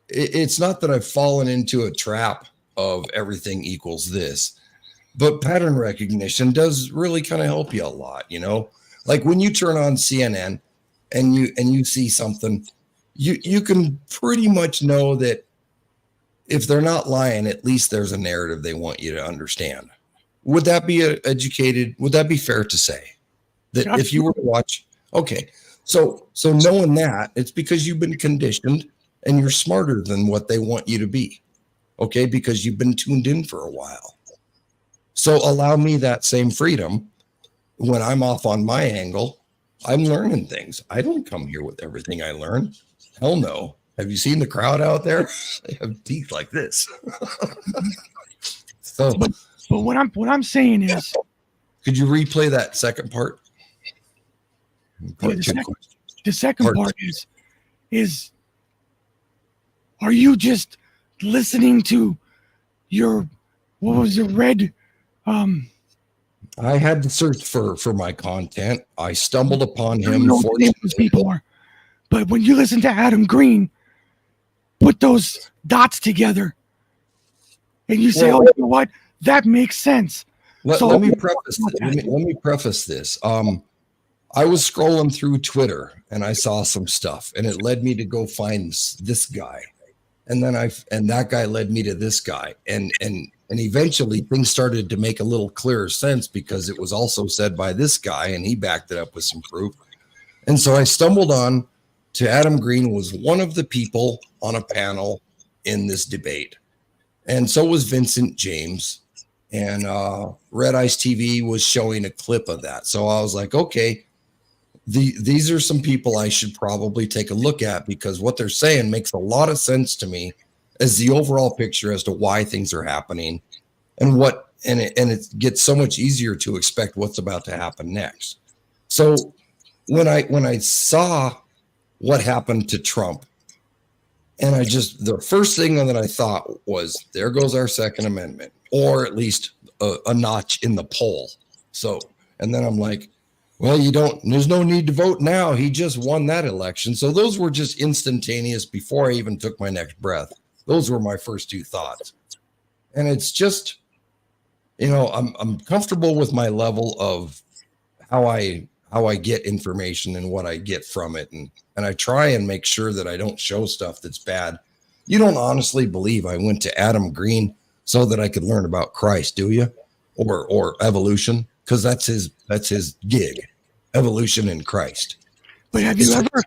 it's not that I've fallen into a trap of everything equals this, but pattern recognition does really kind of help you a lot. Like when you turn on CNN and you see something, you can pretty much know that if they're not lying, at least there's a narrative they want you to understand. Would that be would that be fair to say that if you were to watch? Okay. So knowing that, it's because you've been conditioned and you're smarter than what they want you to be. Okay. Because you've been tuned in for a while. So allow me that same freedom when I'm off on my angle. I'm learning things. I don't come here with everything I learn. Hell no. Have you seen the crowd out there? They have teeth like this. But what I'm saying is, could you replay that second part? the second part is are you just listening to your what was it, red I had to search for my content. I stumbled upon I don't him. know what the name of those people are, but when you listen to Adam Green, put those dots together and you say, Well, oh, you know what, that makes sense. Let me preface this. I was scrolling through Twitter and I saw some stuff, and it led me to go find this guy, and then that guy led me to this guy, and eventually things started to make a little clearer sense because it was also said by this guy, and he backed it up with some proof. And so I stumbled on to Adam Green was one of the people on a panel in this debate, and so was Vincent James. And Red Ice TV was showing a clip of that. So I was like, okay, these are some people I should probably take a look at because what they're saying makes a lot of sense to me as the overall picture as to why things are happening and it gets so much easier to expect what's about to happen next. So when I saw what happened to Trump, and the first thing that I thought was, there goes our Second Amendment, or at least a notch in the poll. So, and then I'm like, well, there's no need to vote now. He just won that election. So those were just instantaneous before I even took my next breath. Those were my first two thoughts. And it's just, I'm comfortable with my level of how I get information and what I get from it. And I try and make sure that I don't show stuff that's bad. You don't honestly believe I went to Adam Green so that I could learn about Christ, do you? Or evolution? Because that's his gig, evolution in Christ. But have you ever,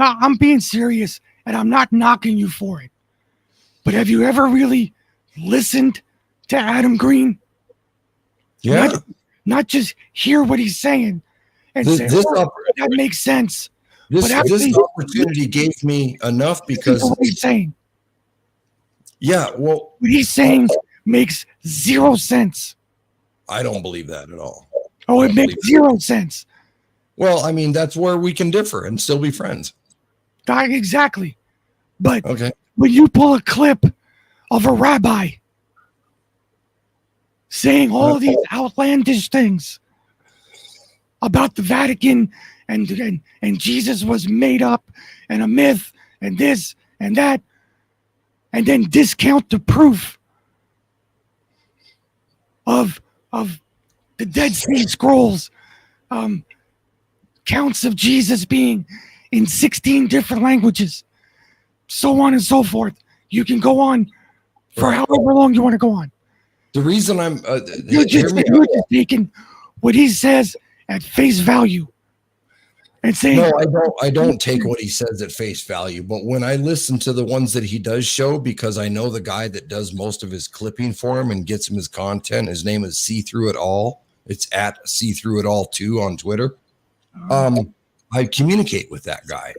I'm being serious and I'm not knocking you for it, but have you ever really listened to Adam Green? Yeah. Not just hear what he's saying and say, that makes sense. This opportunity gave me enough because what he's saying. Yeah, well, what he's saying makes zero sense. I don't believe that at all. Oh, it makes zero sense. Well, I mean, that's where we can differ and still be friends. Exactly. But okay, when you pull a clip of a rabbi saying all these outlandish things about the Vatican and Jesus was made up and a myth and this and that, and then discount the proof of the Dead Sea Scrolls, counts of Jesus being in 16 different languages, so on and so forth. You can go on for however long you want to go on. The reason I'm you're just taking what he says at face value and saying, no, I don't take what he says at face value. But when I listen to the ones that he does show, because I know the guy that does most of his clipping for him and gets him his content, his name is See Through It All. It's at See Through It All 2 on Twitter. I communicate with that guy,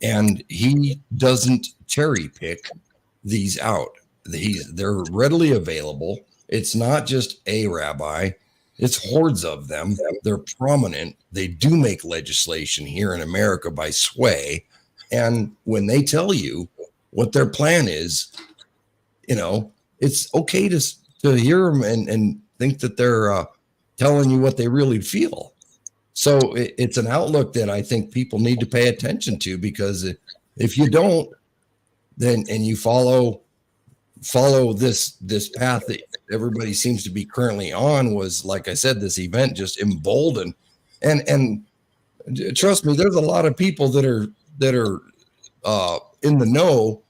and he doesn't cherry pick these out. They're readily available. It's not just a rabbi. It's hordes of them. They're prominent. They do make legislation here in America by sway. And when they tell you what their plan is, it's okay to hear them and think that they're telling you what they really feel. So it's an outlook that I think people need to pay attention to, because if you don't, then and you follow this path that everybody seems to be currently on, was, like I said, this event just emboldened, and trust me, there's a lot of people that are in the know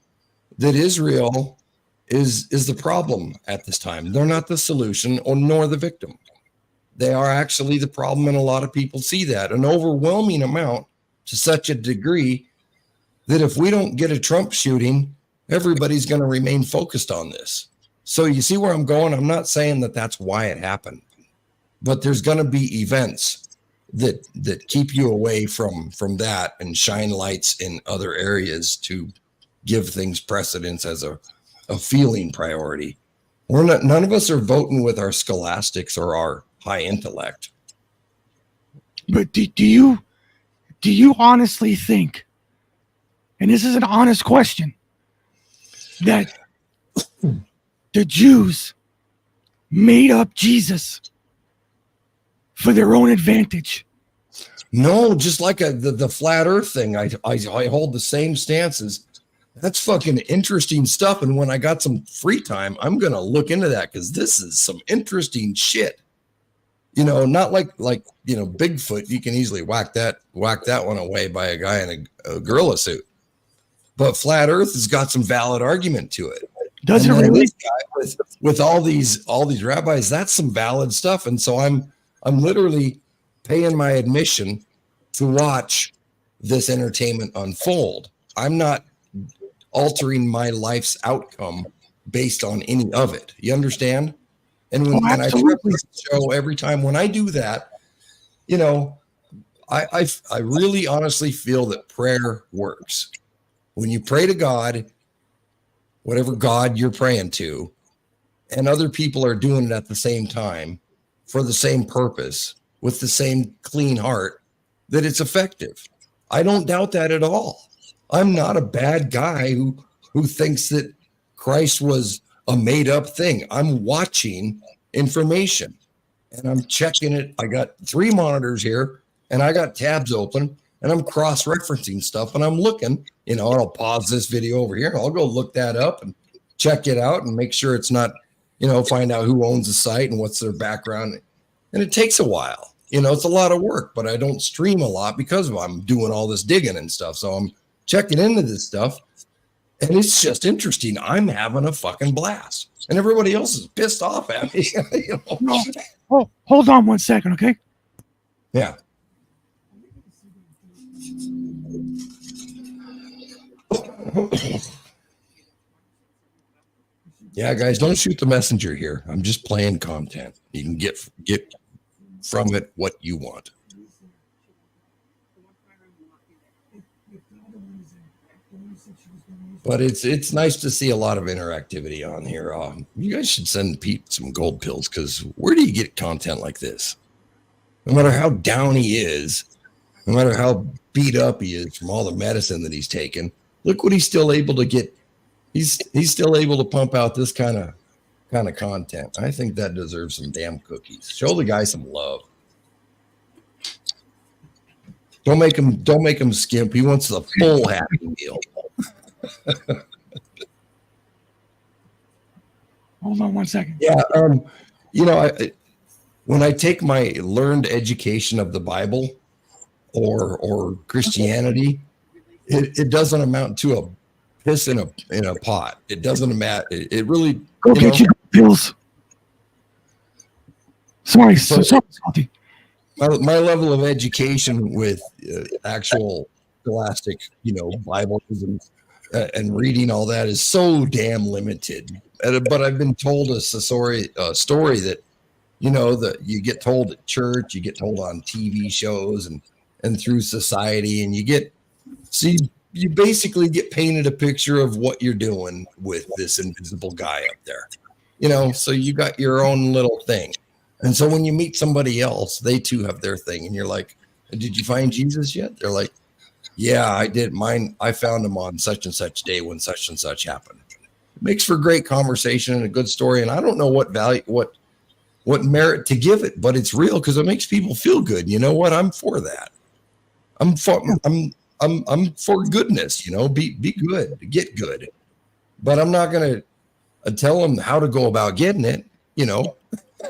that Israel is the problem at this time. They're not the solution nor the victim. They are actually the problem, and a lot of people see that, an overwhelming amount, to such a degree that if we don't get a Trump shooting, everybody's going to remain focused on this. So you see where I'm going? I'm not saying that that's why it happened, but there's going to be events that keep you away from that and shine lights in other areas to give things precedence as a feeling priority. None of us are voting with our scholastics or our high intellect. But do you do you honestly think, and this is an honest question, that the Jews made up Jesus for their own advantage? No, just like the flat earth thing, I hold the same stances. That's fucking interesting stuff. And when I got some free time, I'm going to look into that because this is some interesting shit. Not like Bigfoot. You can easily whack that one away by a guy in a gorilla suit. But flat earth has got some valid argument to it. Does it really? This guy with all these rabbis, that's some valid stuff. And so I'm literally paying my admission to watch this entertainment unfold. I'm not altering my life's outcome based on any of it. You understand? And when I preface the show every time when I do that, I really honestly feel that prayer works. When you pray to God, whatever God you're praying to, and other people are doing it at the same time for the same purpose, with the same clean heart, that it's effective. I don't doubt that at all. I'm not a bad guy who thinks that Christ was a made up thing. I'm watching information and I'm checking it. I got 3 monitors here and I got tabs open and I'm cross-referencing stuff and I'm looking, I'll pause this video over here. I'll go look that up and check it out and make sure it's not, find out who owns the site and what's their background. And it takes a while. It's a lot of work, but I don't stream a lot because I'm doing all this digging and stuff. So I'm checking into this stuff and it's just interesting. I'm having a fucking blast and everybody else is pissed off at me. Oh, hold on 1 second. Okay. Yeah. Yeah, guys, don't shoot the messenger here. I'm just playing content. You can get from it what you want. But it's nice to see a lot of interactivity on here. You guys should send Pete some gold pills because where do you get content like this? No matter how down he is, no matter how beat up he is from all the medicine that he's taken, look what he's still able to get. He's still able to pump out this kind of content. I think that deserves some damn cookies. Show the guy some love. Don't make him skimp. He wants the full Happy Meal. Hold on 1 second. Yeah, when I take my learned education of the Bible or Christianity, it doesn't amount to a piss in a pot. It doesn't amount. It really go get your pills. Sorry, salty. My level of education with actual scholastic, Bibles and reading all that is so damn limited. But I've been told a story that, that you get told at church, you get told on TV shows and through society, and you basically get painted a picture of what you're doing with this invisible guy up there, so you got your own little thing. And so when you meet somebody else, they too have their thing. And you're like, did you find Jesus yet? They're like, yeah, I did. Mine, I found him on such and such day when such and such happened. It makes for great conversation and a good story. And I don't know what value, what merit to give it, but it's real because it makes people feel good. You know what? I'm for that. I'm for goodness, be good, get good. But I'm not going to tell them how to go about getting it,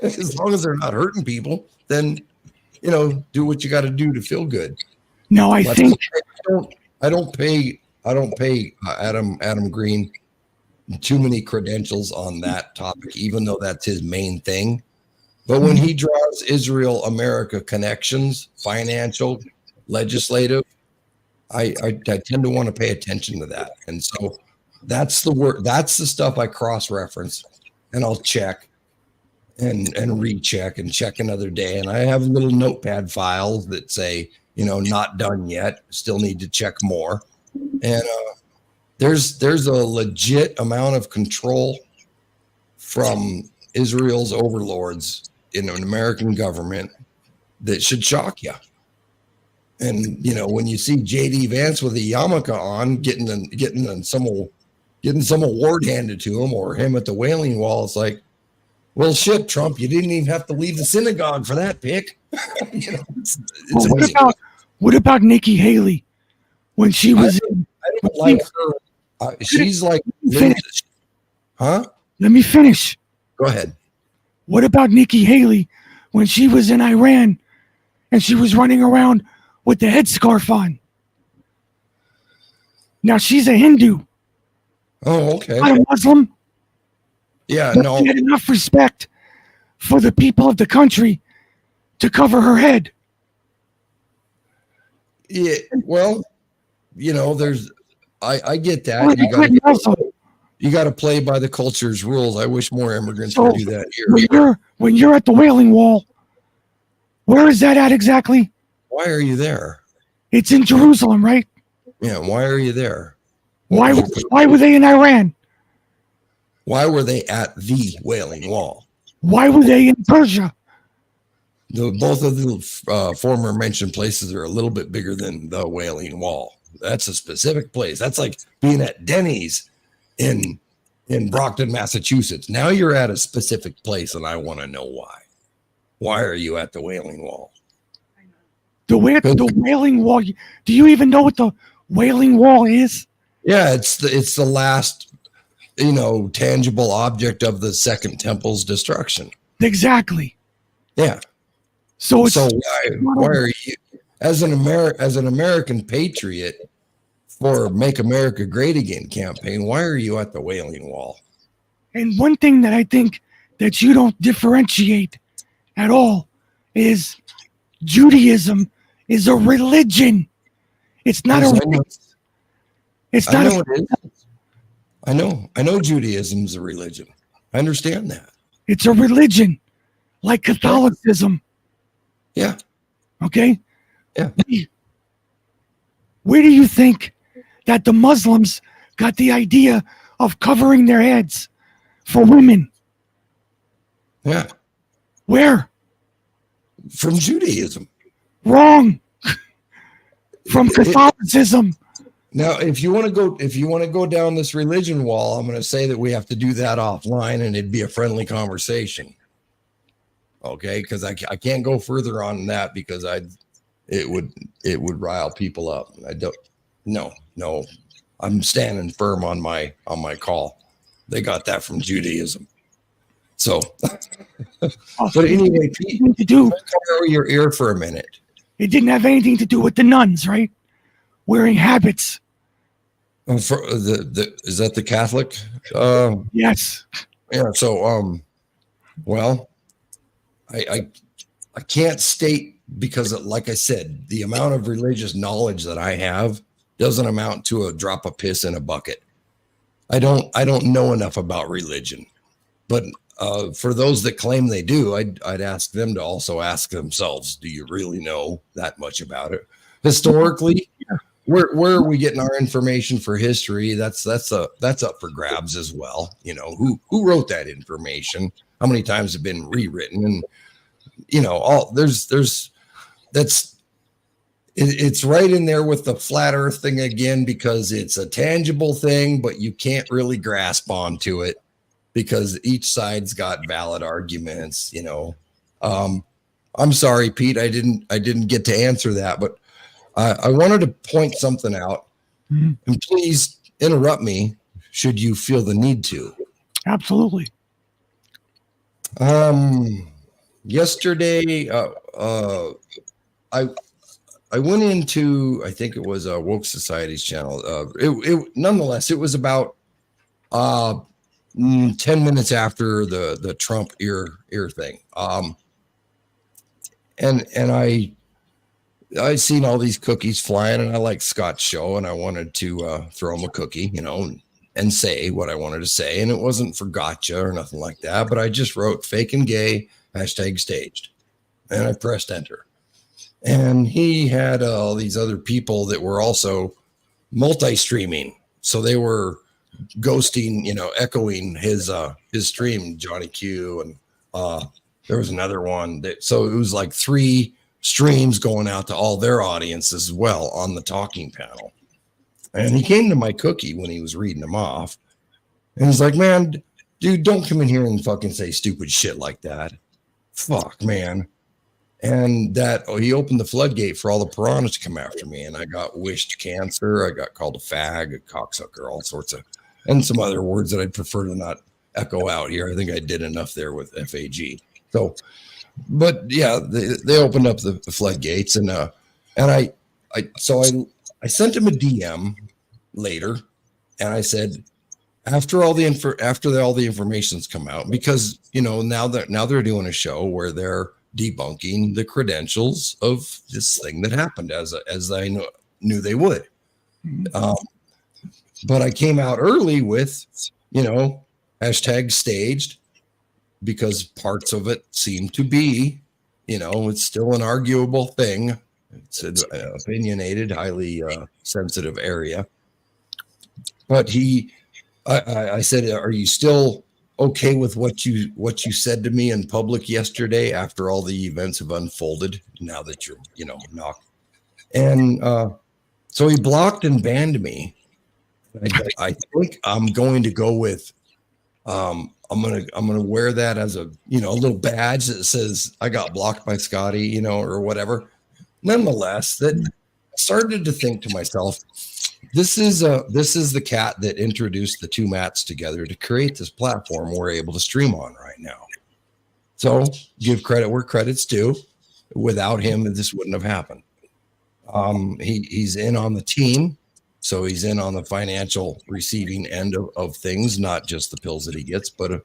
as long as they're not hurting people, then, do what you got to do to feel good. No, I think I don't pay Adam Green too many credentials on that topic, even though that's his main thing. But when he draws Israel America connections, financial, legislative, I tend to want to pay attention to that. And so that's the work. That's the stuff I cross-reference and I'll check and recheck and check another day. And I have little notepad files that say, not done yet, still need to check more. And there's a legit amount of control from Israel's overlords in an American government that should shock you. And when you see JD Vance with a yarmulke on, getting some award handed to him, or him at the Wailing Wall, it's like, well, shit, Trump, you didn't even have to leave the synagogue for that pick. It's Well, amazing. what about Nikki Haley when she was I don't like her. She's like, huh? Let me finish. Go ahead. What about Nikki Haley when she was in Iran and she was running around with the headscarf on? Now she's a Hindu, Oh, okay. not a Muslim. Yeah, But no. she had enough respect for the people of the country to cover her head. Yeah, well, there's I get that. Also, You got to play by the culture's rules. I wish more immigrants So, would do that here. when you're at the Wailing Wall, where is that at exactly? Why are you there? It's in Jerusalem, right? Yeah, why are you there? Why were they in Iran? Why were they at the Wailing Wall? Why were they in Persia? Both of the former mentioned places are a little bit bigger than the Wailing Wall. That's a specific place. That's like being at Denny's in Brockton, Massachusetts. Now you're at a specific place, and I want to know why. Why are you at the Wailing Wall? The Wailing Wall. Do you even know what the Wailing Wall is? Yeah, it's the last, tangible object of the Second Temple's destruction. Exactly. Yeah. So why are you, as an American patriot for Make America Great Again campaign, why are you at the Wailing Wall? And one thing that I think that you don't differentiate at all is Judaism is a religion. It's not a race. It's not it is. I know Judaism's a religion. I understand that. It's a religion like Catholicism. Yeah. Okay? Yeah. Where do you think that the Muslims got the idea of covering their heads for women? Yeah. Where? From Judaism. Wrong. From Catholicism. Now, if you want to go down this religion wall, I'm going to say that we have to do that offline, and it'd be a friendly conversation. Okay, because I can't go further on that because it would rile people up. I don't. No, I'm standing firm on my call. They got that from Judaism. So, but anyway, Pete, cover your ear for a minute. It didn't have anything to do with the nuns, right? Wearing habits. For is that the Catholic? Yes. Yeah. So, well, I can't state because, like I said, the amount of religious knowledge that I have doesn't amount to a drop of piss in a bucket. I don't know enough about religion, but for those that claim they do, I'd ask them to also ask themselves, do you really know that much about it? Historically, where are we getting our information for history? That's up for grabs as well. Who wrote that information? How many times have been rewritten? And it's right in there with the flat earth thing again, because it's a tangible thing, but you can't really grasp onto it because each side's got valid arguments. I'm sorry, Pete, I didn't get to answer that, but I wanted to point something out, and please interrupt me should you feel the need to. Absolutely. Yesterday, I went into, I think it was Woke Society's channel. Nonetheless, it was about 10 minutes after the Trump ear thing. And I seen all these cookies flying, and I like Scott's show, and I wanted to throw him a cookie, and say what I wanted to say. And it wasn't for gotcha or nothing like that, but I just wrote fake and gay #staged, and I pressed enter. And he had all these other people that were also multi-streaming. So they were ghosting, echoing his stream, Johnny Q. And there was another one so it was like 3 streams going out to all their audience as well on the talking panel. And he came to my cookie when he was reading them off. And he's like, man, dude, don't come in here and fucking say stupid shit like that. Fuck, man. And he opened the floodgate for all the piranhas to come after me. And I got wished cancer. I got called a fag, a cocksucker, all sorts of, and some other words that I'd prefer to not echo out here. I think I did enough there with FAG. So, but yeah, they opened up the floodgates, and I sent him a DM later, and I said, after all the information's come out, because now they're doing a show where they're debunking the credentials of this thing that happened, as I knew they would. But I came out early with, hashtag staged, because parts of it seem to be, it's still an arguable thing. It's an opinionated, highly sensitive area. But I said, are you still okay with what you said to me in public yesterday after all the events have unfolded, now that you're, knocked? And so he blocked and banned me. I think I'm going to go with, I'm gonna wear that as a little badge that says I got blocked by Scotty, or whatever. Nonetheless, that I started to think to myself, this is the cat that introduced the two Matts together to create this platform we're able to stream on right now. So give credit where credit's due. Without him, this wouldn't have happened. He's in on the team. So he's in on the financial receiving end of things, not just the pills that he gets, but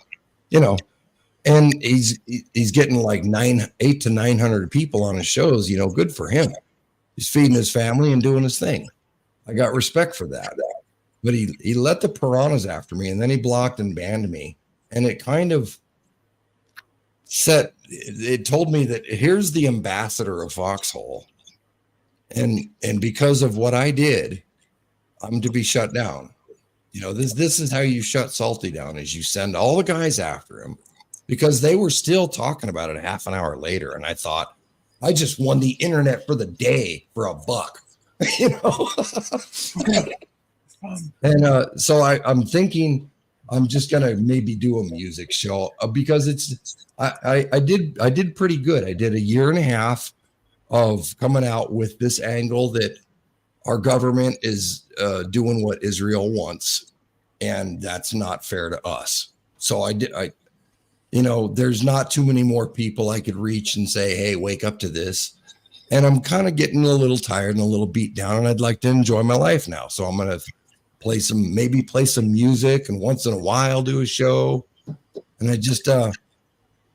and he's getting like 800 to 900 people on his shows. Good for him. He's feeding his family and doing his thing. I got respect for that. But he let the piranhas after me, and then he blocked and banned me, and it kind of it told me that here's the ambassador of Foxhole, and because of what I did, I'm to be shut down. This is how you shut Salty down, is you send all the guys after him, because they were still talking about it half an hour later. And I thought, I just won the internet for the day for $1. And so I'm thinking I'm just going to maybe do a music show, because I did pretty good. I did a year and a half of coming out with this angle that our government is doing what Israel wants, and that's not fair to us. So there's not too many more people I could reach and say, hey, wake up to this. And I'm kind of getting a little tired and a little beat down, and I'd like to enjoy my life now. So I'm going to play some music, and once in a while do a show. And I just, I'm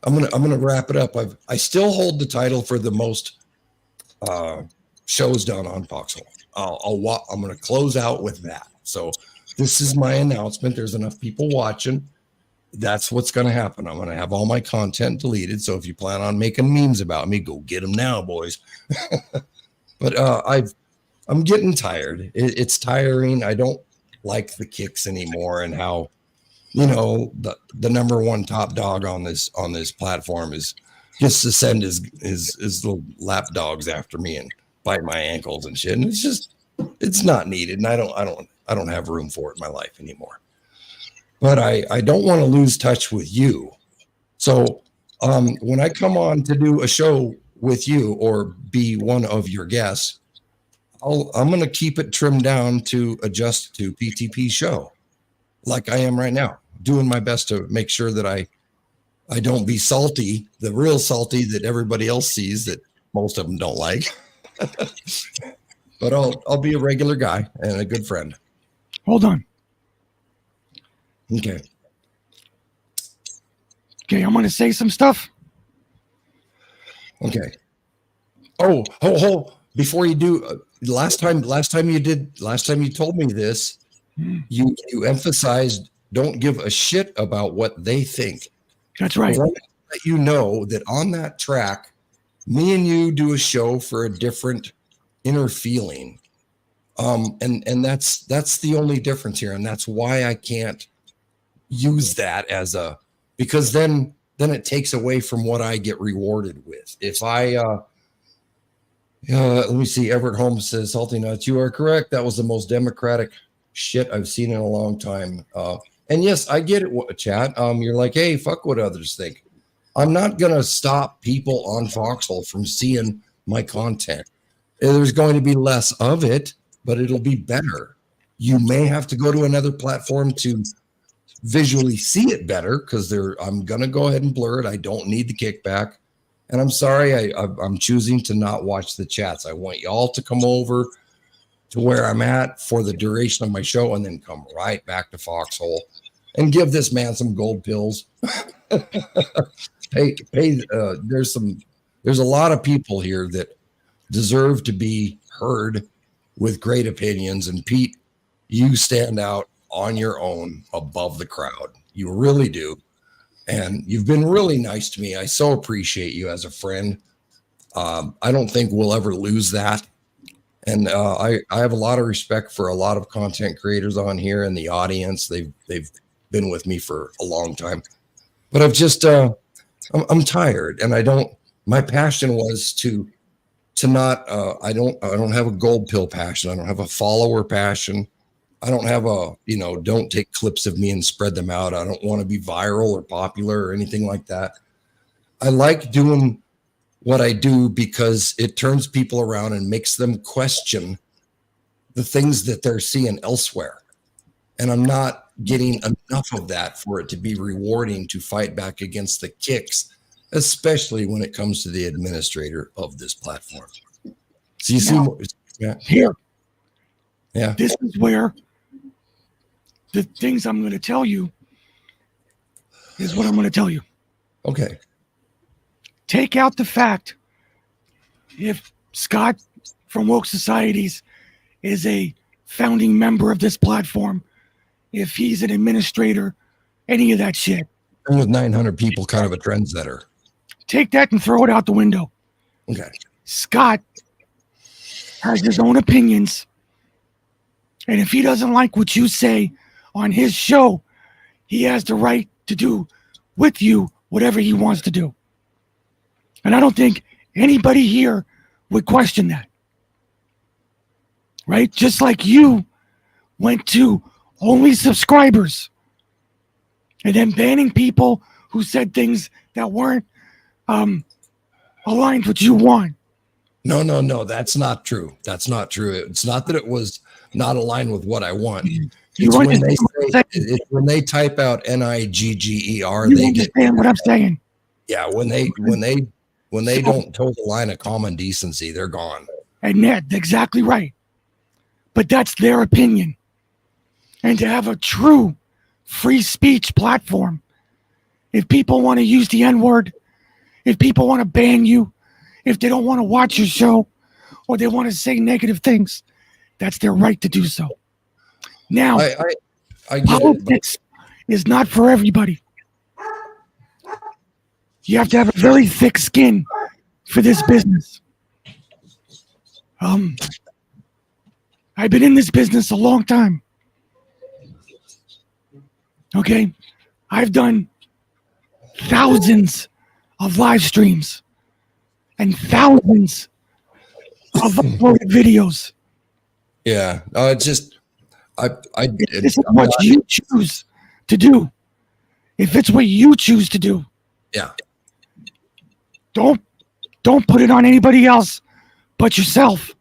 going to wrap it up. I still hold the title for the most shows done on Foxhole. I'm going to close out with that. So this is my announcement. There's enough people watching. That's what's going to happen. I'm going to have all my content deleted. So if you plan on making memes about me, go get them now, boys. But I'm getting tired. It's tiring. I don't like the kicks anymore, and how, the number one top dog on this platform is just to send his little lap dogs after me and bite my ankles and shit. And it's not needed. And I don't have room for it in my life anymore. But I don't want to lose touch with you. So when I come on to do a show with you or be one of your guests, I'm going to keep it trimmed down to adjust to PTP show, like I am right now, doing my best to make sure that I don't be salty, the real salty that everybody else sees that most of them don't like. But I'll be a regular guy and a good friend. Hold on. Okay, I'm going to say some stuff. Okay. Oh, before you do, last time you told me this, you emphasized don't give a shit about what they think. That's right. I want to let you know that on that track, me and you do a show for a different inner feeling. And that's the only difference here. And that's why I can't use that because then it takes away from what I get rewarded with. If I Let me see. Everett Holmes says, "Salty Nuts, you are correct. That was the most democratic shit I've seen in a long time." And yes, I get it, chat. You're like, hey, fuck what others think. I'm not gonna stop people on Foxhole from seeing my content. There's going to be less of it, but it'll be better. You may have to go to another platform to visually see it better because I'm gonna go ahead and blur it. I don't need the kickback. And I'm sorry, I'm choosing to not watch the chats. I want y'all to come over to where I'm at for the duration of my show and then come right back to Foxhole and give this man some gold pills. There's a lot of people here that deserve to be heard with great opinions. And Pete, you stand out on your own above the crowd. You really do. And you've been really nice to me. I so appreciate you as a friend. I don't think we'll ever lose that. And I have a lot of respect for a lot of content creators on here in the audience. They've been with me for a long time. But I'm tired, and my passion was to not. I don't have a gold pill passion. I don't have a follower passion. I don't have don't take clips of me and spread them out. I don't want to be viral or popular or anything like that. I like doing what I do because it turns people around and makes them question the things that they're seeing elsewhere. And I'm not getting enough of that for it to be rewarding to fight back against the kicks, especially when it comes to the administrator of this platform. So you see, here, yeah, this is where the things I'm going to tell you is what I'm going to tell you. Okay. Take out the fact if Scott from Woke Societies is a founding member of this platform, if he's an administrator, any of that shit. And with 900 people, kind of a trendsetter. Take that and throw it out the window. Okay. Scott has his own opinions. And if he doesn't like what you say on his show, he has the right to do with you whatever he wants to do. And I don't think anybody here would question that. Right? Just like you went to only subscribers and then banning people who said things that weren't aligned with what you want. No, that's not true. That's not true. It's not that it was not aligned with what I want. It's when they type out NIGGER, they understand what I'm saying. Yeah, when they don't toe the line of common decency, they're gone. And that's exactly right. But that's their opinion. And to have a true free speech platform, if people want to use the N-word, if people want to ban you, if they don't want to watch your show, or they want to say negative things, that's their right to do so. Now, I get politics is not for everybody. You have to have a very thick skin for this business. I've been in this business a long time. Okay? I've done thousands of live streams and thousands of uploaded videos. Yeah. It's just this is what you choose to do. If it's what you choose to do. Yeah. Don't put it on anybody else but yourself.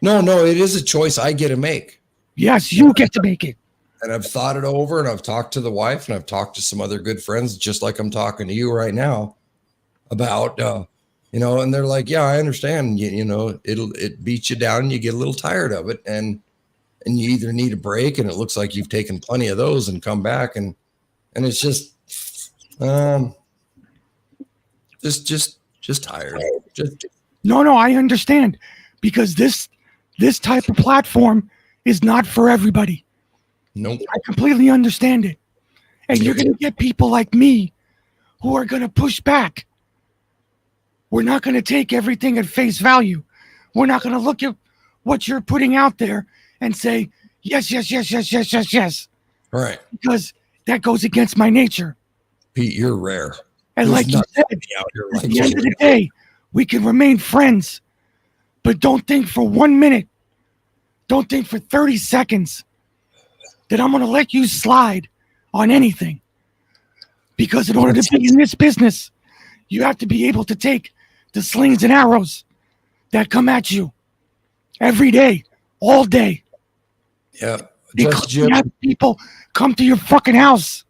No, it is a choice I get to make. Yes, you get to make it. And I've thought it over, and I've talked to the wife, and I've talked to some other good friends, just like I'm talking to you right now about, and they're like, yeah, I understand. It beats you down and you get a little tired of it. And you either need a break, and it looks like you've taken plenty of those and come back. And it's just tired. No, I understand, because this type of platform is not for everybody. Nope. I completely understand it. And you're going to get people like me who are going to push back. We're not going to take everything at face value. We're not going to look at what you're putting out there and say, yes. All right. Because that goes against my nature. Pete, you're rare. And like you said, at the end of the day, we can remain friends But don't think for 1 minute, don't think for 30 seconds that I'm going to let you slide on anything. Because in order to be in this business, you have to be able to take the slings and arrows that come at you every day, all day. Yeah. Because Just Jim. you have people come to your fucking house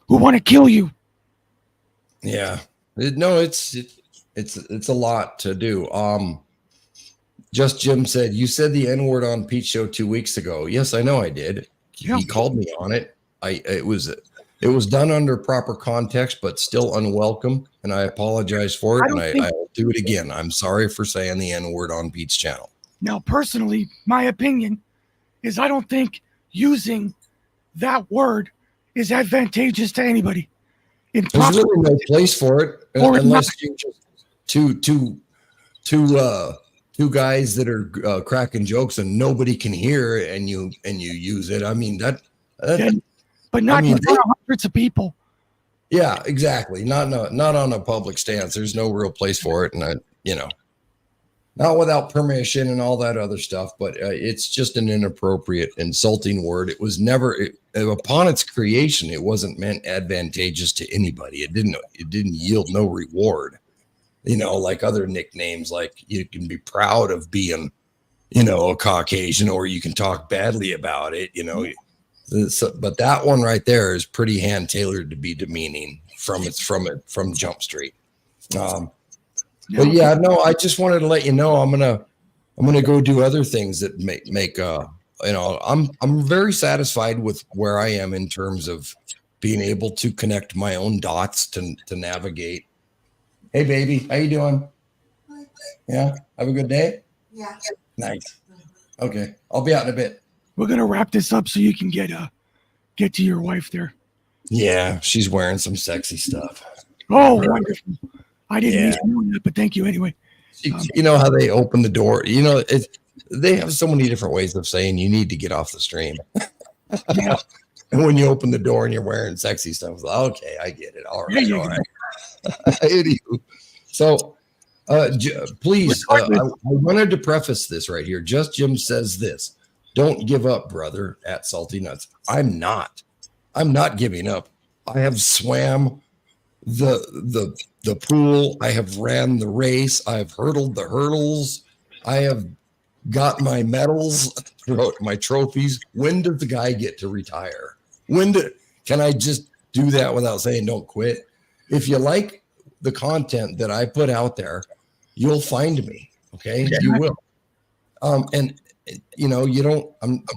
who want to kill you. Yeah. No, it's a lot to do. Just Jim said, you said the N-word on Pete's show 2 weeks ago. Yes, I know I did. Yeah. He called me on it. It was done under proper context, but still unwelcome. And I apologize for it. And I'll do it again. I'm sorry for saying the N-word on Pete's channel. Now, personally, my opinion is I don't think using that word is advantageous to anybody. There's really no place for it unless you just two guys that are cracking jokes and nobody can hear it, and you use it. I mean but not in front of hundreds of people. Yeah, exactly. Not on a public stance. There's no real place for it, and not without permission and all that other stuff. But it's just an inappropriate, insulting word. It was never upon its creation. It wasn't meant advantageous to anybody. It didn't yield no reward. Like other nicknames, like you can be proud of being, a Caucasian, or you can talk badly about it. But that one right there is pretty hand tailored to be demeaning from Jump Street. But yeah, no, I just wanted to let you know I'm gonna go do other things that make I'm very satisfied with where I am in terms of being able to connect my own dots to navigate. Hey baby, how you doing? Yeah, have a good day. Yeah. Nice. Okay, I'll be out in a bit. We're gonna wrap this up so you can get to your wife there. Yeah, she's wearing some sexy stuff. Oh, wonderful. I didn't need to know that, but thank you anyway. You know how they open the door? They have so many different ways of saying you need to get off the stream. Yeah. And when you open the door and you're wearing sexy stuff, okay, I get it. All right, all right. Anywho, so please, I wanted to preface this right here. Just Jim says this: don't give up, brother. At Salty Nuts, I'm not giving up. I have swam the pool. I have ran the race. I have hurdled the hurdles. I have got my medals, my trophies. When does the guy get to retire? Can I just do that without saying don't quit? If you like the content that I put out there, you'll find me. Okay, you will. And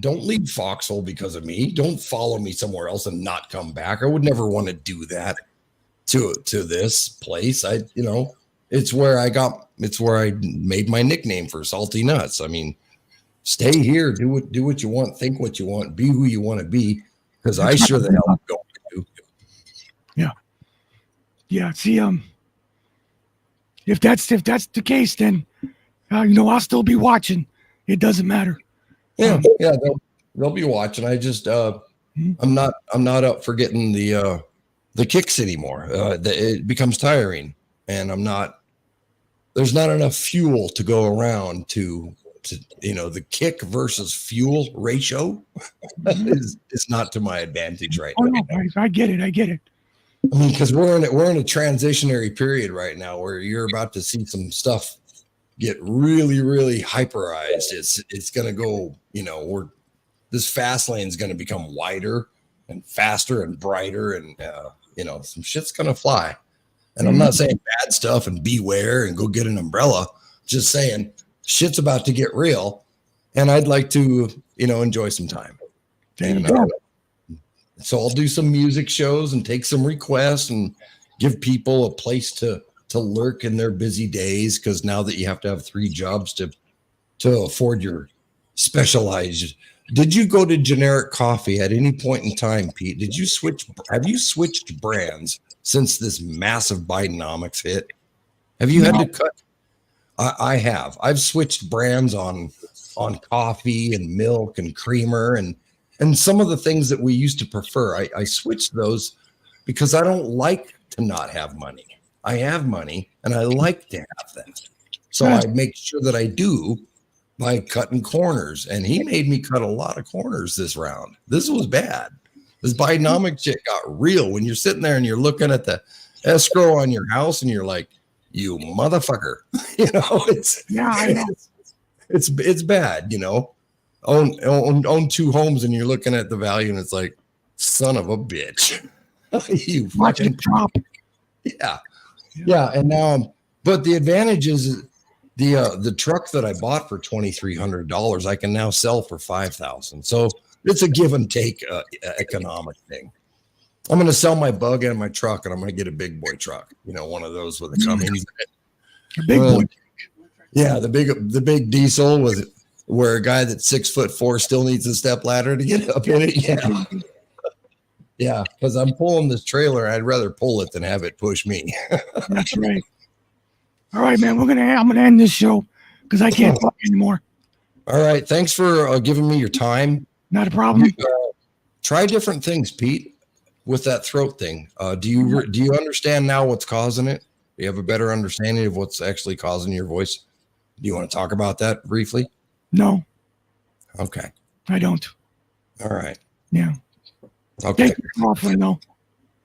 don't leave Foxhole because of me. Don't follow me somewhere else and not come back. I would never want to do that to this place. It's where I made my nickname for Salty Nuts. I mean, stay here, do what you want, think what you want, be who you want to be, because I sure the hell am going to. Yeah. See, if that's the case, then I'll still be watching. It doesn't matter. Yeah, they'll be watching. I just I'm not up for getting the kicks anymore. It becomes tiring, and there's not enough fuel to go around to the kick versus fuel ratio is not to my advantage right now. No, I get it. I mean, because we're in a transitionary period right now where you're about to see some stuff get really, really hyperized. It's going to go, this fast lane is going to become wider and faster and brighter, and some shit's going to fly. And I'm not saying bad stuff and beware and go get an umbrella. Just saying shit's about to get real, and I'd like to, enjoy some time. So I'll do some music shows and take some requests and give people a place to lurk in their busy days. Because now that you have to have 3 jobs to afford your specialized. Did you go to generic coffee at any point in time, Pete? Have you switched brands since this massive Bidenomics hit? Have you had to cut? I have. I've switched brands on coffee and milk and creamer and some of the things that we used to prefer. I switched those because I don't like to not have money. I have money and I like to have that. So I make sure that I do by cutting corners. And he made me cut a lot of corners this round. This was bad. This Bidenomics shit got real when you're sitting there and you're looking at the escrow on your house and you're like, you motherfucker. I know. It's bad, Own two homes and you're looking at the value and it's like, son of a bitch. You fucking drop. Yeah. And now, but the advantage is the truck that I bought for $2,300, I can now sell for $5,000. So it's a give and take economic thing. I'm going to sell my bug and my truck, and I'm going to get a big boy truck. One of those with a Cummins. A big boy. Yeah, the big diesel where a guy that's 6'4" still needs a step ladder to get up in it. Yeah. Yeah, because I'm pulling this trailer. I'd rather pull it than have it push me. That's right. All right, man. I'm gonna end this show because I can't talk anymore. All right. Thanks for giving me your time. Not a problem. Try different things, Pete, with that throat thing. Do you understand now what's causing it? Do you have a better understanding of what's actually causing your voice? Do you want to talk about that briefly? No. Okay. I don't. All right. Yeah. Okay. Thank you for offering, though.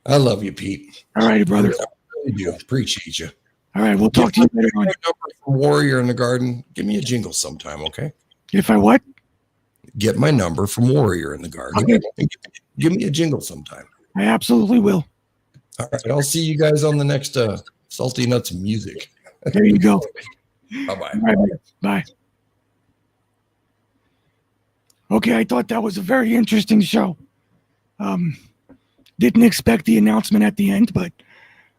I love you, Pete. All righty, brother. I really do. Appreciate you. All right. We'll talk to you later on. From Warrior in the Garden. Give me a jingle sometime, okay? If I what? Get my number from Warrior in the Garden. Okay. Give me a jingle sometime. I absolutely will. All right. I'll see you guys on the next Salty Nuts Music. There you go. Bye-bye. Right, bye. Okay, I thought that was a very interesting show. Didn't expect the announcement at the end, but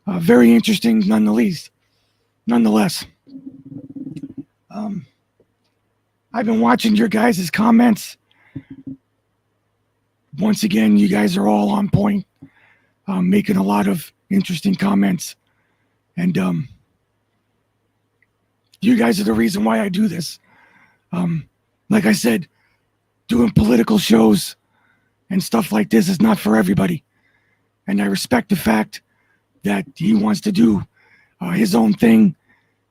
very interesting nonetheless. I've been watching your guys' comments. Once again, you guys are all on point, making a lot of interesting comments. And you guys are the reason why I do this. Like I said, doing political shows and stuff like this is not for everybody. And I respect the fact that he wants to do his own thing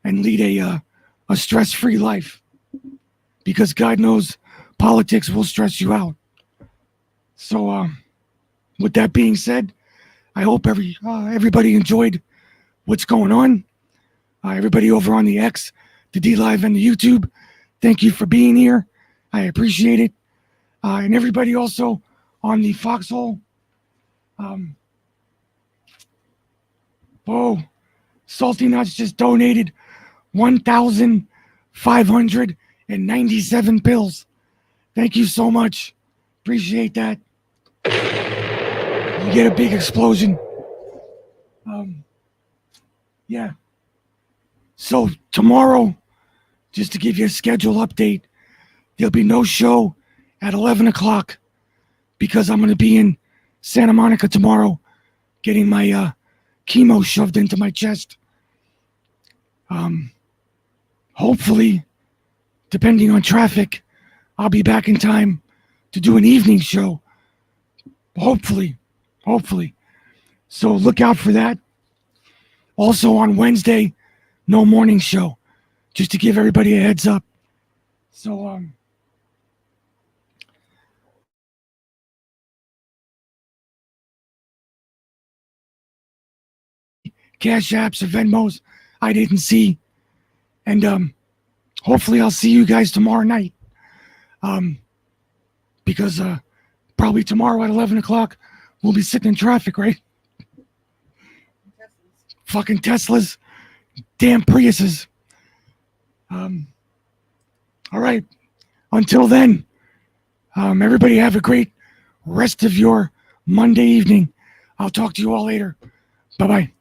and lead a stress-free life. Because God knows politics will stress you out. So with that being said, I hope everybody enjoyed what's going on. Everybody over on the X, the D Live, and the YouTube, thank you for being here. I appreciate it. And everybody also on the Foxhole. Salty Nuts just donated 1,597 pills. Thank you so much. Appreciate that. You get a big explosion. Yeah. So tomorrow, just to give you a schedule update, there'll be no show at 11 o'clock because I'm going to be in Santa Monica tomorrow getting my chemo shoved into my chest. Hopefully, depending on traffic, I'll be back in time to do an evening show. Hopefully. So look out for that. Also on Wednesday, no morning show, just to give everybody a heads up. So, Cash Apps or Venmos, I didn't see. And hopefully I'll see you guys tomorrow night. Because probably tomorrow at 11 o'clock, we'll be sitting in traffic, right? Fucking Teslas, damn Priuses. All right. Until then, everybody have a great rest of your Monday evening. I'll talk to you all later. Bye-bye.